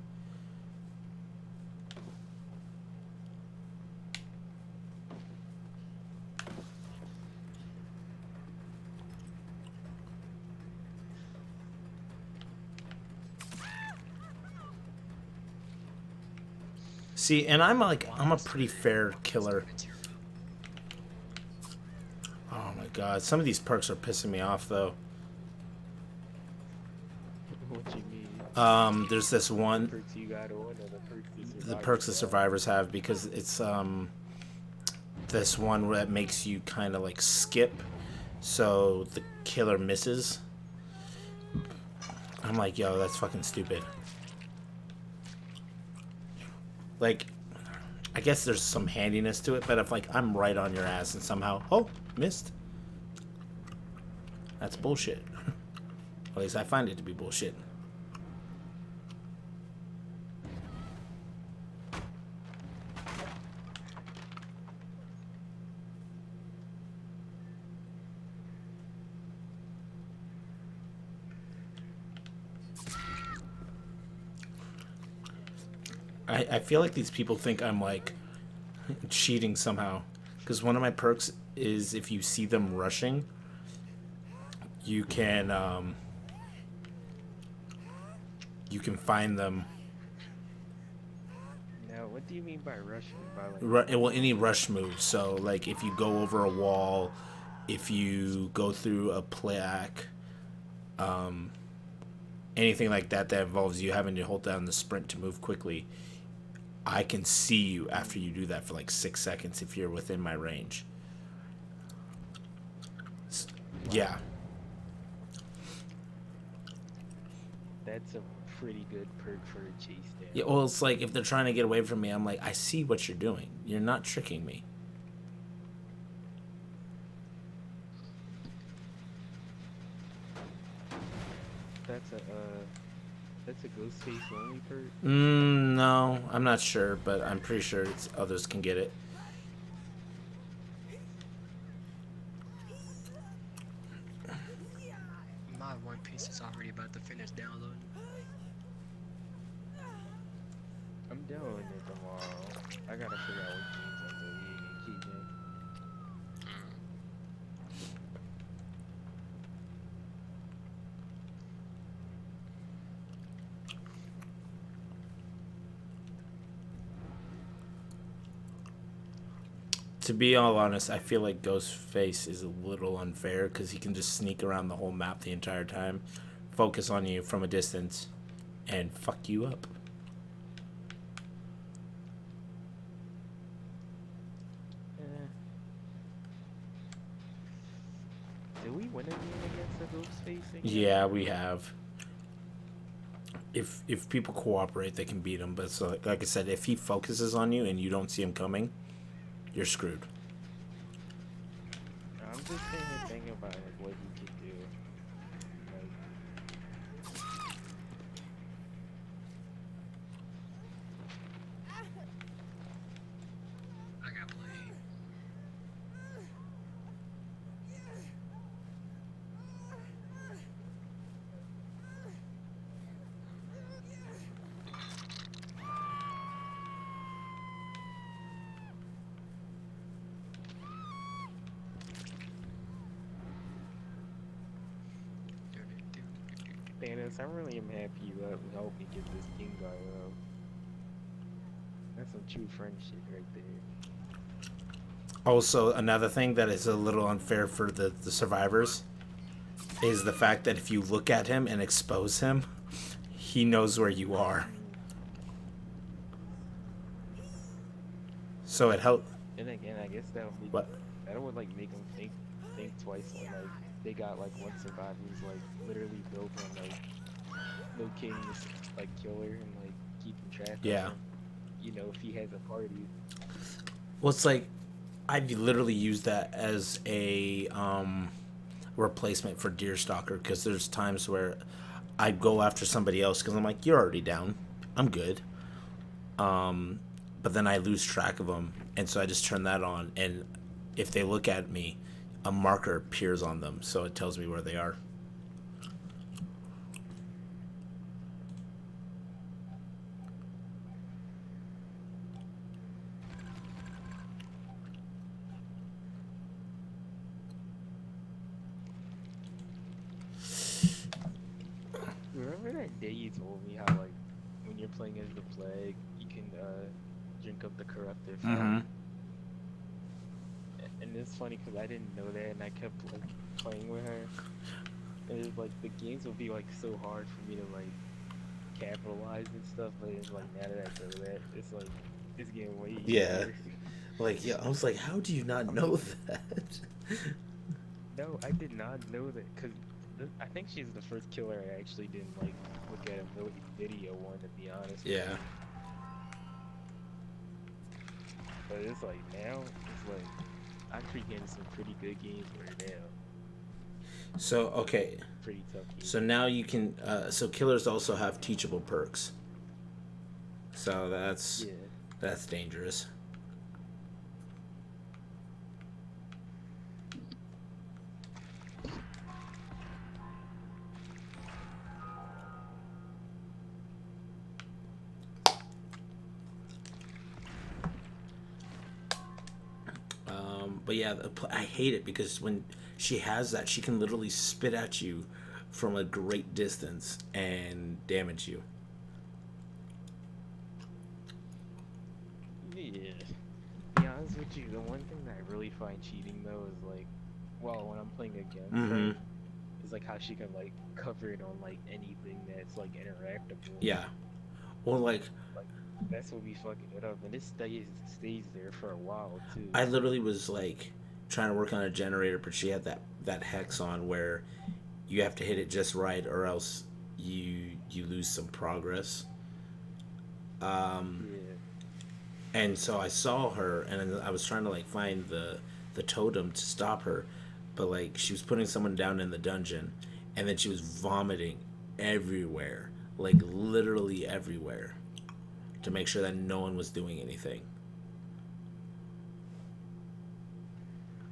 See, and I'm a pretty fair killer. Oh my god, some of these perks are pissing me off though. What you mean? There's this one, Perks you got on, or the perks the survivors have, because it's this one that makes you kind of like skip, so the killer misses. I'm like, yo, that's fucking stupid. Like, I guess there's some handiness to it, but if like I'm right on your ass and somehow, oh, missed, that's bullshit. At least I find it to be bullshit. I feel like these people think I'm like cheating somehow, because one of my perks is if you see them rushing, you can you can find them. Now, what do you mean by rushing? By like Well, any rush moves. So like if you go over a wall, if you go through a plaque, anything like that that involves you having to hold down the sprint to move quickly, I can see you after you do that for like 6 seconds if you're within my range. Yeah. that's a pretty good perk for a chase down. Yeah, well, it's like if they're trying to get away from me, I'm like, I see what you're doing. You're not tricking me. That's a ghost face only perk. No, I'm not sure, but I'm pretty sure it's others can get it. My One Piece is already about to finish downloading. I'm doing it tomorrow. I gotta figure out what games I'm deleting and keeping. To be all honest, I feel like Ghostface is a little unfair because he can just sneak around the whole map the entire time, focus on you from a distance, and fuck you up. Did we win a game against the ghost face again? Yeah, we have. If people cooperate, they can beat him. But so, like I said, if he focuses on you and you don't see him coming, you're screwed. I'm just saying a thing about like what he could do. Like, I got played. Thanos, I really am happy you helped me get this king guy up. That's some true friend shit right there. Also, another thing that is a little unfair for the survivors is the fact that if you look at him and expose him, he knows where you are. So it helped. And again, I guess that would be What? that would like make them think twice when like they got like one survivor who's like literally built on like no king's like killer and like keeping track Yeah. of him. You know, if he has a party. Well, it's like I've literally used that as a replacement for Deerstalker because there's times where I go after somebody else because I'm like, you're already down, I'm good. But then I lose track of them, and so I just turn that on, and if they look at me, a marker appears on them, so it tells me where they are. Remember that day you told me how like when you're playing as the plague, you can drink up the corruptive. Mm-hmm. And it's funny because I didn't know that, and I kept like playing with her. And it's like the games would be like so hard for me to like capitalize and stuff, but it's like now that I know that, it's like it's getting way easier. Yeah. Like, yeah, I was like, how do you not know that? No, I did not know that because I think she's the first killer I actually didn't like look at a video one, to be honest. with Yeah. you. But it's like now, it's like I'm getting some pretty good games right now. So, okay. Pretty tough games. So now you can, so killers also have teachable perks. So Yeah. that's dangerous. But yeah, I hate it because when she has that, she can literally spit at you from a great distance and damage you. what you. The one thing that I really find cheating though is like, well, when I'm playing against Mm-hmm. her, is like how she can like cover it on like anything that's like interactable. Yeah. Well, like That's what be fucking it up, and it stays there for a while too. I literally was like trying to work on a generator, but she had that hex on where you have to hit it just right, or else you lose some progress. Yeah. And so I saw her, and I was trying to like find the totem to stop her, but like she was putting someone down in the dungeon, and then she was vomiting everywhere, like literally everywhere, to make sure that no one was doing anything.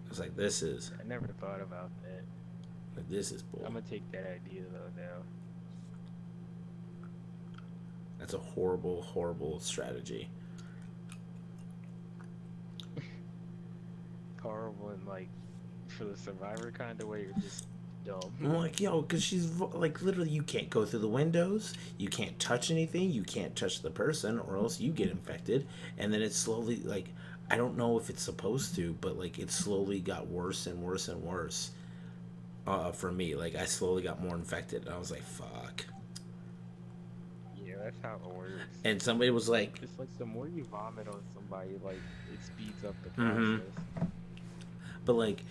I was like, I never thought about that. this is bull. I'm gonna take that idea though now. That's a horrible, horrible strategy. Horrible and like for the survivor kind of way, you're just dumb. I'm like, yo, because she's like, literally, you can't go through the windows, you can't touch anything, you can't touch the person, or else you get infected. And then it slowly, like, I don't know if it's supposed to, but like, it slowly got worse and worse and worse for me. Like, I slowly got more infected, and I was like, fuck. Yeah, that's how it works. And somebody was like, It's like the more you vomit on somebody, like it speeds up the Mhm. process. but like,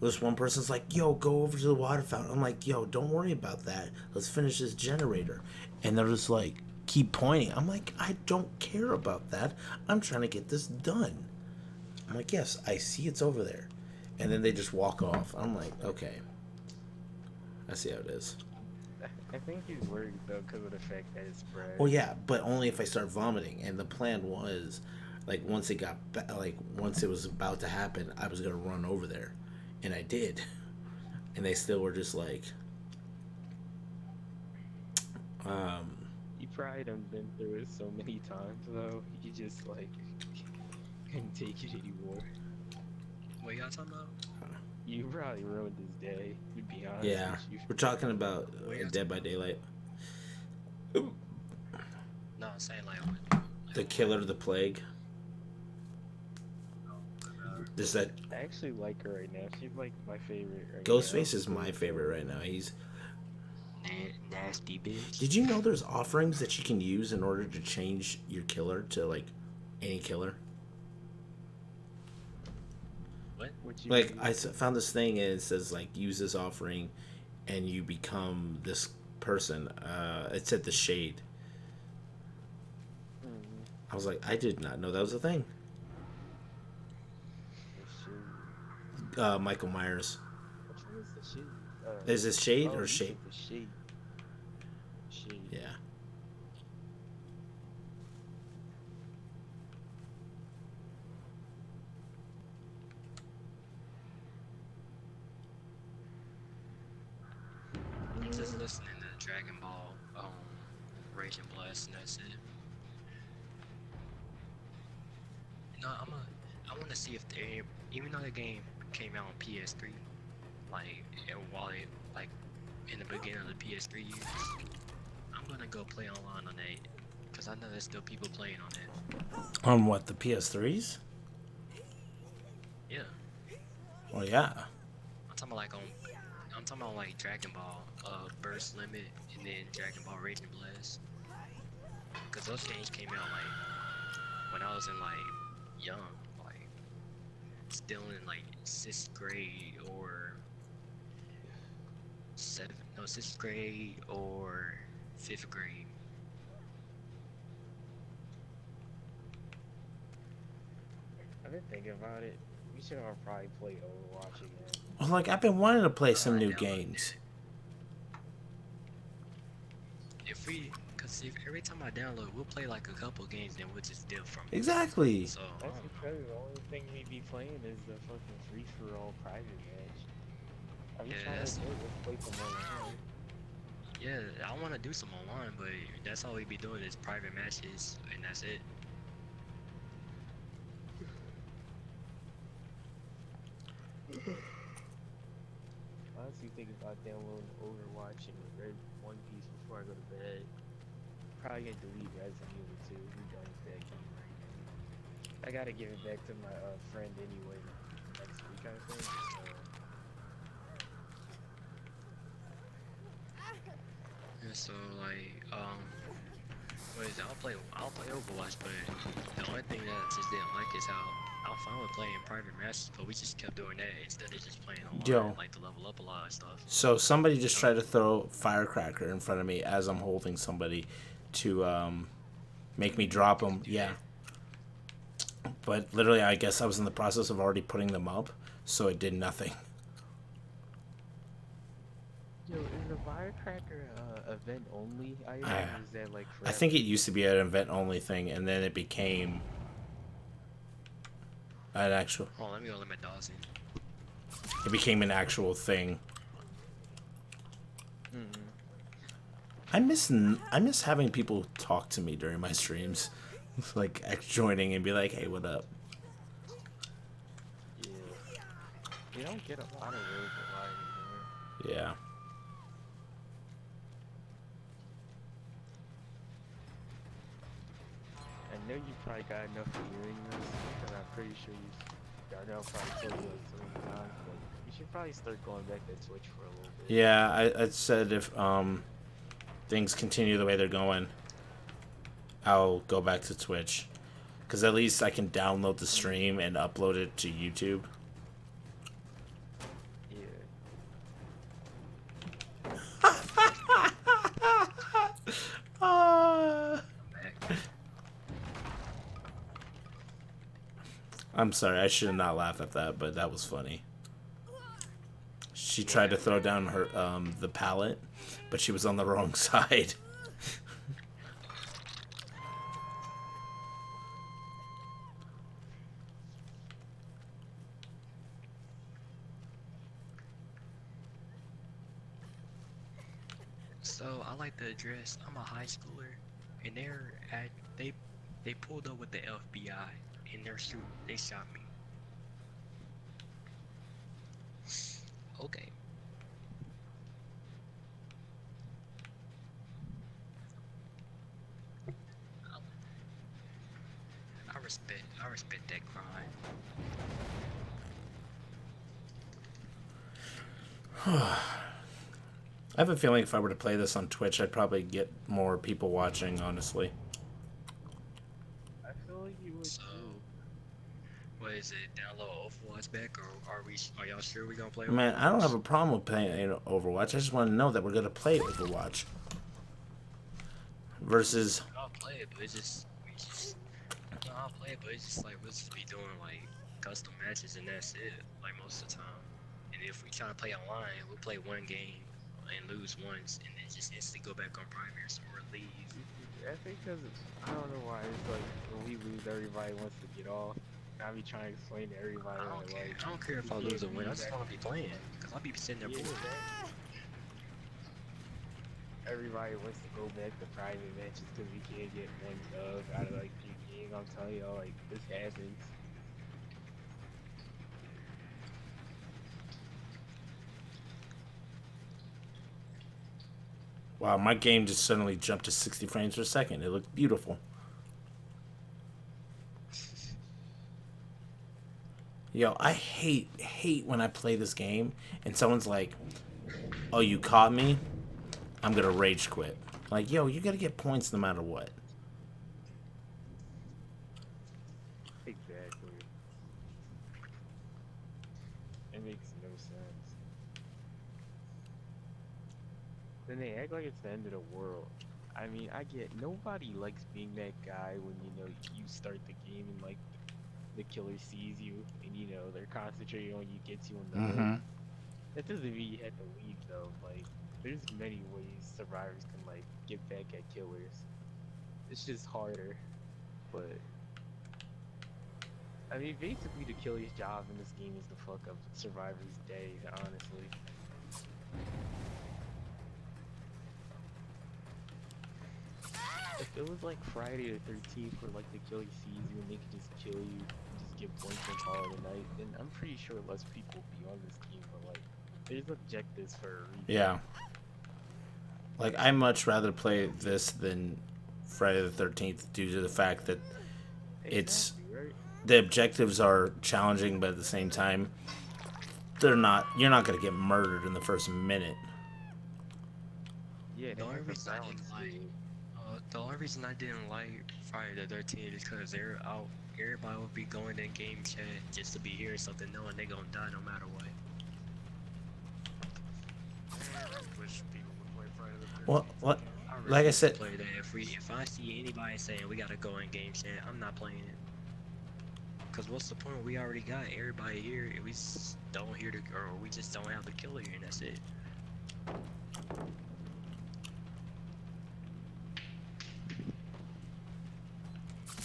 this one person's like, yo, go over to the water fountain. I'm like, yo, don't worry about that. Let's finish this generator. And they're just like, keep pointing. I'm like, I don't care about that. I'm trying to get this done. I'm like, yes, I see it's over there. And then they just walk off. I'm like, okay. I see how it is. I think he's worried though because of the fact that it's spread. Well, yeah, but only if I start vomiting. And the plan was, like, once it was about to happen, I was going to run over there. And I did. And they still were just like, You probably done been through it so many times though. You just like couldn't take it anymore. What y'all talking about? You probably ruined his day, to be honest yeah. with you. We're talking about Dead by Daylight. No, I'm saying like The Killer, the Plague. This that I actually like her right now. She's like my favorite right Ghostface now. is my favorite right now. He's. nasty bitch. Did you know there's offerings that you can use in order to change your killer to like any killer? What you Like mean? I found this thing and it says like use this offering, and you become this person. It said the Shade. I was like, I did not know that was a thing. The shade. Michael Myers. Which one is the shade? Is this Shade Oh, or you Shape? said the shade. Shade. Yeah. I'm just listening to Dragon Ball, Rage and Blast, and that's it. No, I want to see if they, even though the game came out on PS3, like, and while it, like, in the beginning of the PS3 years, I'm gonna go play online on that, because I know there's still people playing on it. On what, the PS3s? Yeah. Well, yeah. I'm talking about like Dragon Ball, Burst Limit, and then Dragon Ball Rage and Blast. Cause those games came out like when I was in like young, like still in like 6th grade or 6th grade or 5th grade. I've been thinking about it. We should all probably play Overwatch again. Well, like I've been wanting to play some I new downloaded games. Cause if every time I download, we'll play like a couple games, then we'll just deal from it. Exactly. So That's because the only thing we be playing is the fucking free-for-all private match. I'm Yeah, trying that's- to play some online. yeah, I want to do some online, but that's all we be doing is private matches, and that's it. Honestly, thinking about downloading Overwatch and Red One Piece before I go to bed. Probably gonna delete Resident Evil 2. We're done with that game right now. I gotta give it back to my friend anyway next week, I think. Yeah, so like, what is it? I'll play Overwatch, but the only thing that I just didn't like is how I'm fine with playing private matches, but we just kept doing that instead of just playing online, Yo. like to level up a lot of stuff. So somebody just tried to throw firecracker in front of me as I'm holding somebody to make me drop them. Yeah. But literally, I guess I was in the process of already putting them up, so it did nothing. Yo, is the firecracker event only item, or is that like forever? I think it used to be an event only thing, and then it became an actual. Oh, let me go limit Dawson. It became an actual thing. I miss having people talk to me during my streams, like joining and be like, "Hey, what up?" Yeah. You don't get a lot of those alive anymore. Yeah. I know you probably got enough of hearing this, and I'm pretty sure I know I probably told you like so many times, but you should probably start going back to Twitch for a little bit. Yeah, I said if things continue the way they're going, I'll go back to Twitch, because at least I can download the stream and upload it to YouTube. I'm sorry, I should not laugh at that, but that was funny. She tried to throw down her the pallet, but she was on the wrong side. So I like the address. I'm a high schooler, and they pulled up with the FBI, and they shot me. Okay. I respect that crime. I have a feeling if I were to play this on Twitch, I'd probably get more people watching, honestly. I feel like you would So, too. what is it? Download Overwatch back, or are y'all sure we gonna play Overwatch? Man, I don't have a problem with playing Overwatch. I just want to know that we're gonna play Overwatch. Versus. I'll play it, but it's just I'll play it, but it's just like we'll just be doing like custom matches, and that's it. Like most of the time. And if we try to play online, we'll play one game and lose once, and then just instantly go back on primaries or leave. I think because I don't know why it's like when we lose, everybody wants to get off. I be trying to explain to everybody. I don't care. Like, I don't care if I lose or win. I just want to be playing, cause I'll be sitting there bored. Everybody wants to go back to private matches because we can't get one dub out of like 3 games. I'm telling y'all, like this happens. Wow, my game just suddenly jumped to 60 frames per second. It looked beautiful. Yo, I hate when I play this game and someone's like, "Oh, you caught me? I'm gonna rage quit." Like, yo, you gotta get points no matter what. Exactly. It makes no sense. Then they act like it's the end of the world. I mean, I get nobody likes being that guy when you start the game and like the killer sees you and they're concentrating on you, gets you in the hood. That doesn't mean you have to leave though. Like there's many ways survivors can like get back at killers. It's just harder, but I mean basically the killer's job in this game is to fuck up survivors' day, honestly. If it was like Friday the 13th where like the killer sees you and they can just kill you and just get points and call it a night, then I'm pretty sure less people would be on this game, but like there's objectives for a reason. Yeah. Like, I much rather play this than Friday the 13th due to the fact that it's... Exactly, right? the objectives are challenging, but at the same time, they're not. You're not gonna get murdered in the first minute. Yeah, The they only have the reason I didn't balance like, to it. the only reason I didn't like Friday the 13th is because they're out. Everybody would be going in game chat just to be hearing something, knowing they gonna die no matter what. I wish people would play Friday the 13th. What? I Like I refuse to said, play that. If I see anybody saying we gotta go in game chat, I'm not playing it. Cause what's the point? We already got everybody here. And we just don't hear the, or we just don't have the killer here, and that's it.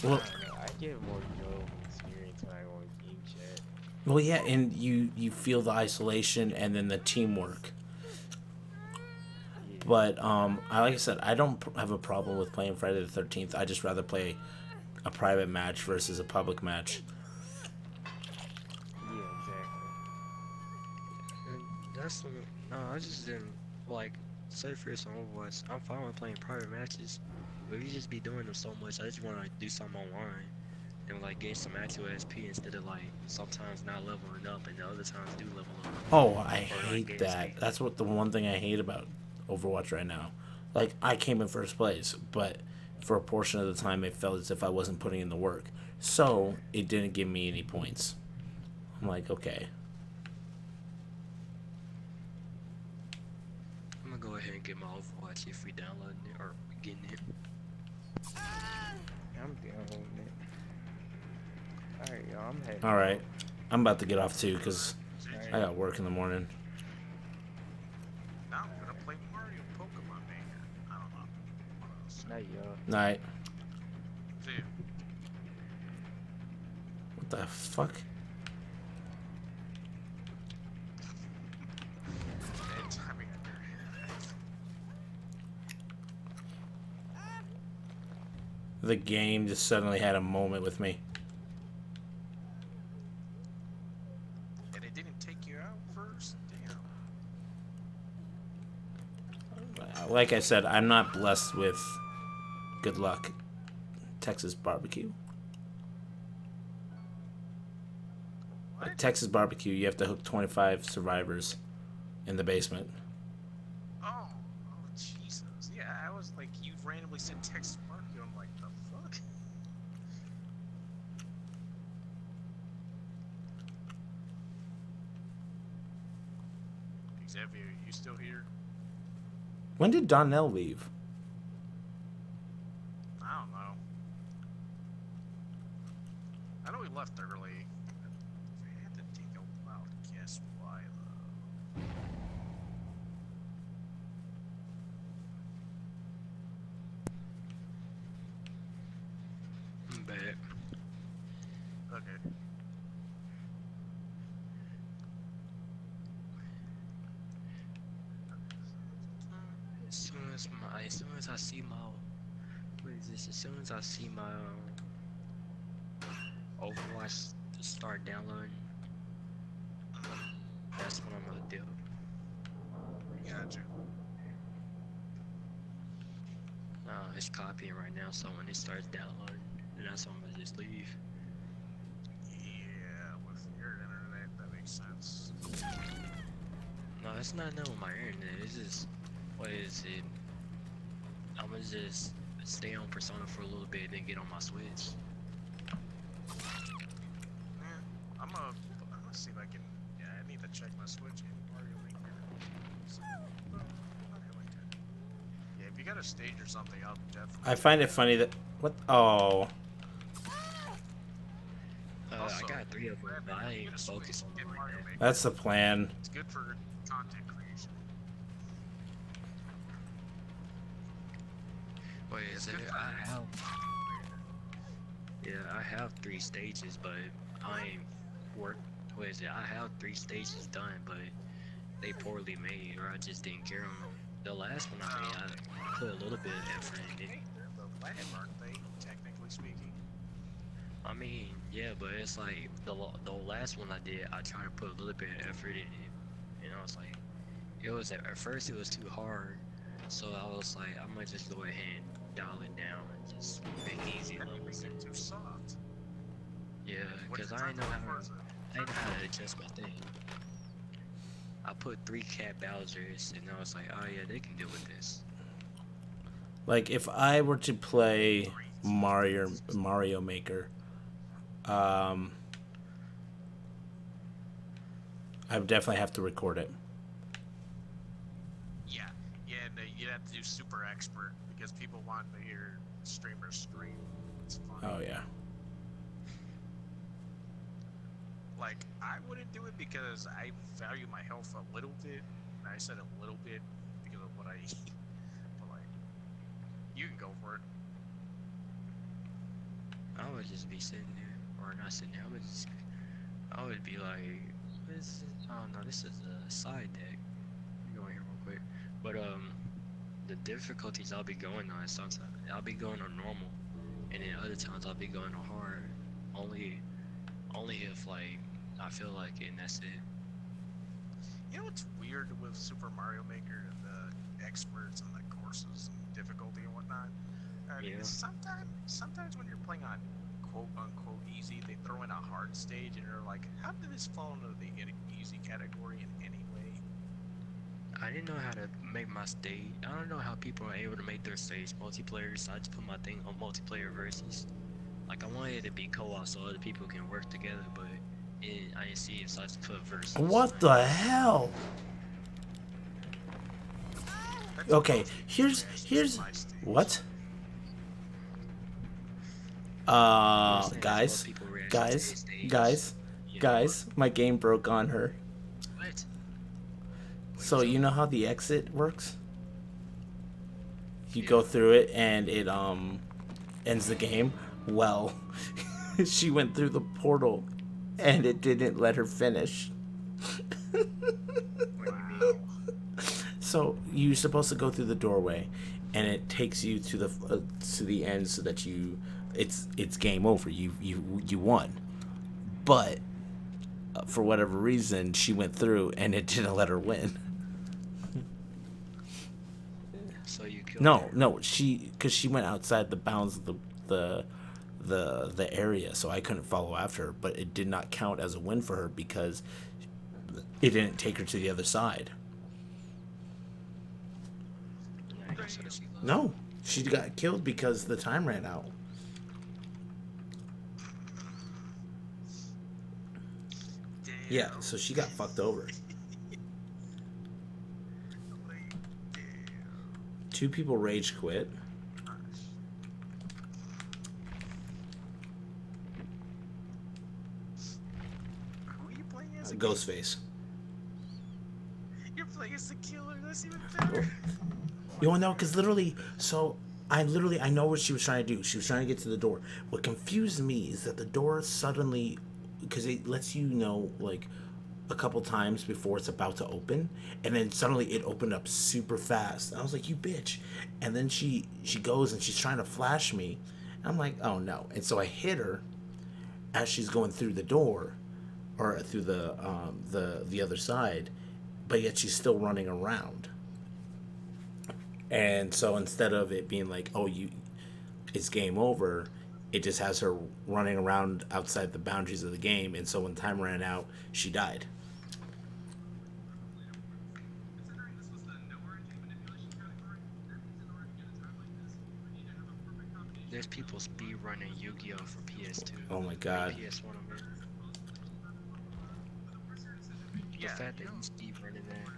well, I don't know. I get more enjoyable experience when I go in game chat. well, yeah, and you feel the isolation and then the teamwork. Yeah. But like I said, I don't have a problem with playing Friday the 13th. I just rather play a private match versus a public match. Yeah, exactly. And that's no, I just didn't like. Say for some Overwatch, I'm fine with playing private matches, but you just be doing them so much. I just want to do something online and like gain some actual SP instead of like sometimes not leveling up and the other times do level up. Oh, I Or, like, hate gain that. speed. That's what the one thing I hate about Overwatch right now. Like, I came in first place, but for a portion of the time, it felt as if I wasn't putting in the work. So, it didn't give me any points. I'm like, okay. I'm gonna go ahead and get my Overwatch if we downloading it or getting it. I'm downloading it. Alright, y'all, I'm heading. Alright. I'm about to get off too, because I Alright. got work in the morning. Now I'm gonna play Mario Pokemon Maker. I don't know. What else? Night, y'all. Night. See you. What the fuck? Bad timing on your The game just suddenly had a moment with me. And it didn't take you out first? Damn. Like I said, I'm not blessed with good luck. Texas barbecue. What? Texas barbecue, you have to hook 25 survivors in the basement. Oh, Jesus. Yeah, I was like, you randomly said Texas barbecue. I'm like, the fuck? Xavier, you still here? When did Donnell leave? I don't know. I know he left early. I had to take a while to guess why, though. I'm back. Okay. As soon as I see my, what is this? As soon as I see my Overwatch start downloading, that's when I'm gonna do. Gotcha. It's copying right now, so when it starts downloading, then that's when I'm gonna just leave. Yeah, with your internet, that makes sense. No, it's not nothing with my internet. It's just, what is it? I'm gonna just stay on Persona for a little bit, then get on my Switch. Yeah, I'm gonna see if I can. Yeah, I need to check my Switch and Mario Maker. So, I like that. Yeah, if you got a stage or something, I'll definitely. I find it funny that. What? Oh. Also, I got 3 of them, but I ain't get a Switch, focused on get them right Mario now. Maker. That's the plan. It's good for content creation. Wait, It's is it? good for I have. Yeah, I have 3 stages, but I ain't work. What is it? I have 3 stages done, but they poorly made, or I just didn't care on them. The last one I made, I put a little bit of effort in it. Hey, they're the lab, aren't they? Technically speaking. I mean, yeah, but it's like the last one I did, I tried to put a little bit of effort in it. You know, it's like it was at first it was too hard, so I was like, I might just go ahead and dial it down and just make it easy a little bit. Too soft. Yeah, What because did I you ain't know try how to to, Forza? I ain't know how to adjust my thing. I put 3 cat Bowsers, and I was like, oh yeah, they can deal with this. Like if I were to play Mario Maker, um, I would definitely have to record it. Yeah, and you'd have to do super expert because people want to hear streamers scream. It's fun. Oh yeah. Like, I wouldn't do it because I value my health a little bit, and I said a little bit because of what I eat. But like, you can go for it. I would just be sitting there, or not sitting there. I would be like, this is, oh no, this is a side deck. Let me go in here real quick. But the difficulties I'll be going on sometimes I'll be going on normal, and then other times I'll be going on hard. Only if like I feel like it, and that's it. You know what's weird with Super Mario Maker and the experts and the courses and difficulty and whatnot? Yeah. Sometimes when you're playing on quote unquote easy, they throw in a hard stage and you're like, how did this fall into the easy category in any way? I didn't know how to make my stage. I don't know how people are able to make their stage multiplayer, so I just put my thing on multiplayer versus. Like I wanted it to be co-op so other people can work together, but I didn't see it, so I just put versus. What the hell? That's Okay, supposed to be here's my stage. what? Guys, my game broke on her. What? So you know how the exit works? You go through it and it ends the game. Well, she went through the portal and it didn't let her finish. Wow. So you're supposed to go through the doorway, and it takes you to the end so that it's game over. You won, but for whatever reason she went through and it didn't let her win. So you killed her. No, because she went outside the bounds of the area, so I couldn't follow after her. But it did not count as a win for her because it didn't take her to the other side. No, she got killed because the time ran out. Damn. Yeah, so she got fucked over. Damn. 2 people rage quit. Who are you playing as? Ghostface. You're playing as the killer. That's even better. You don't know, because literally, I know what she was trying to do. She was trying to get to the door. What confused me is that the door suddenly, because it lets you know, like, a couple times before it's about to open, and then suddenly it opened up super fast. And I was like, you bitch. And then she goes and she's trying to flash me. And I'm like, oh no. And so I hit her as she's going through the door, or through the other side, but yet she's still running around. And so instead of it being like, oh, it's game over, it just has her running around outside the boundaries of the game. And so when time ran out, she died. There's people speed running Yu-Gi-Oh for PS2. Oh my god. PS1 of it. Yeah. The fact that you speed running that.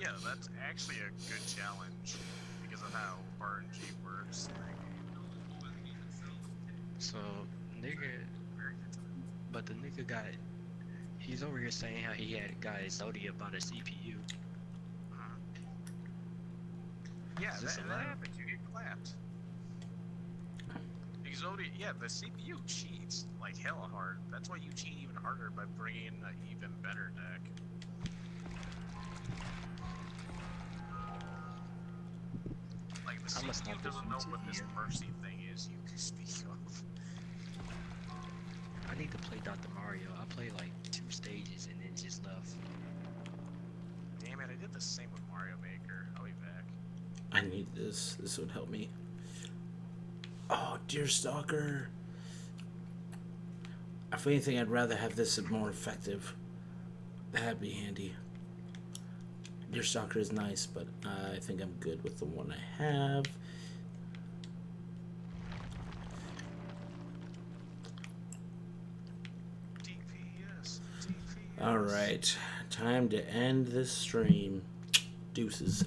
Yeah, that's actually a good challenge because of how RNG works. So, but the nigga he's over here saying how he got Zodi about a CPU. Yeah, Is this that allowed? happens. You get clapped. Because the CPU cheats like hella hard. That's why you cheat even harder by bringing in an even better deck. Like the I must CPU not doesn't know listen to what this you. mercy thing is you can speak of. I need to play Dr. Mario. I played like 2 stages and then just left. Damn it, I did the same with Mario Maker. I'll be back. I need this. This would help me. Oh, Deerstalker. If anything, I'd rather have this more effective. That'd be handy. Deerstalker is nice, but I think I'm good with the one I have. DPS, DPS. Alright, time to end this stream. Deuces.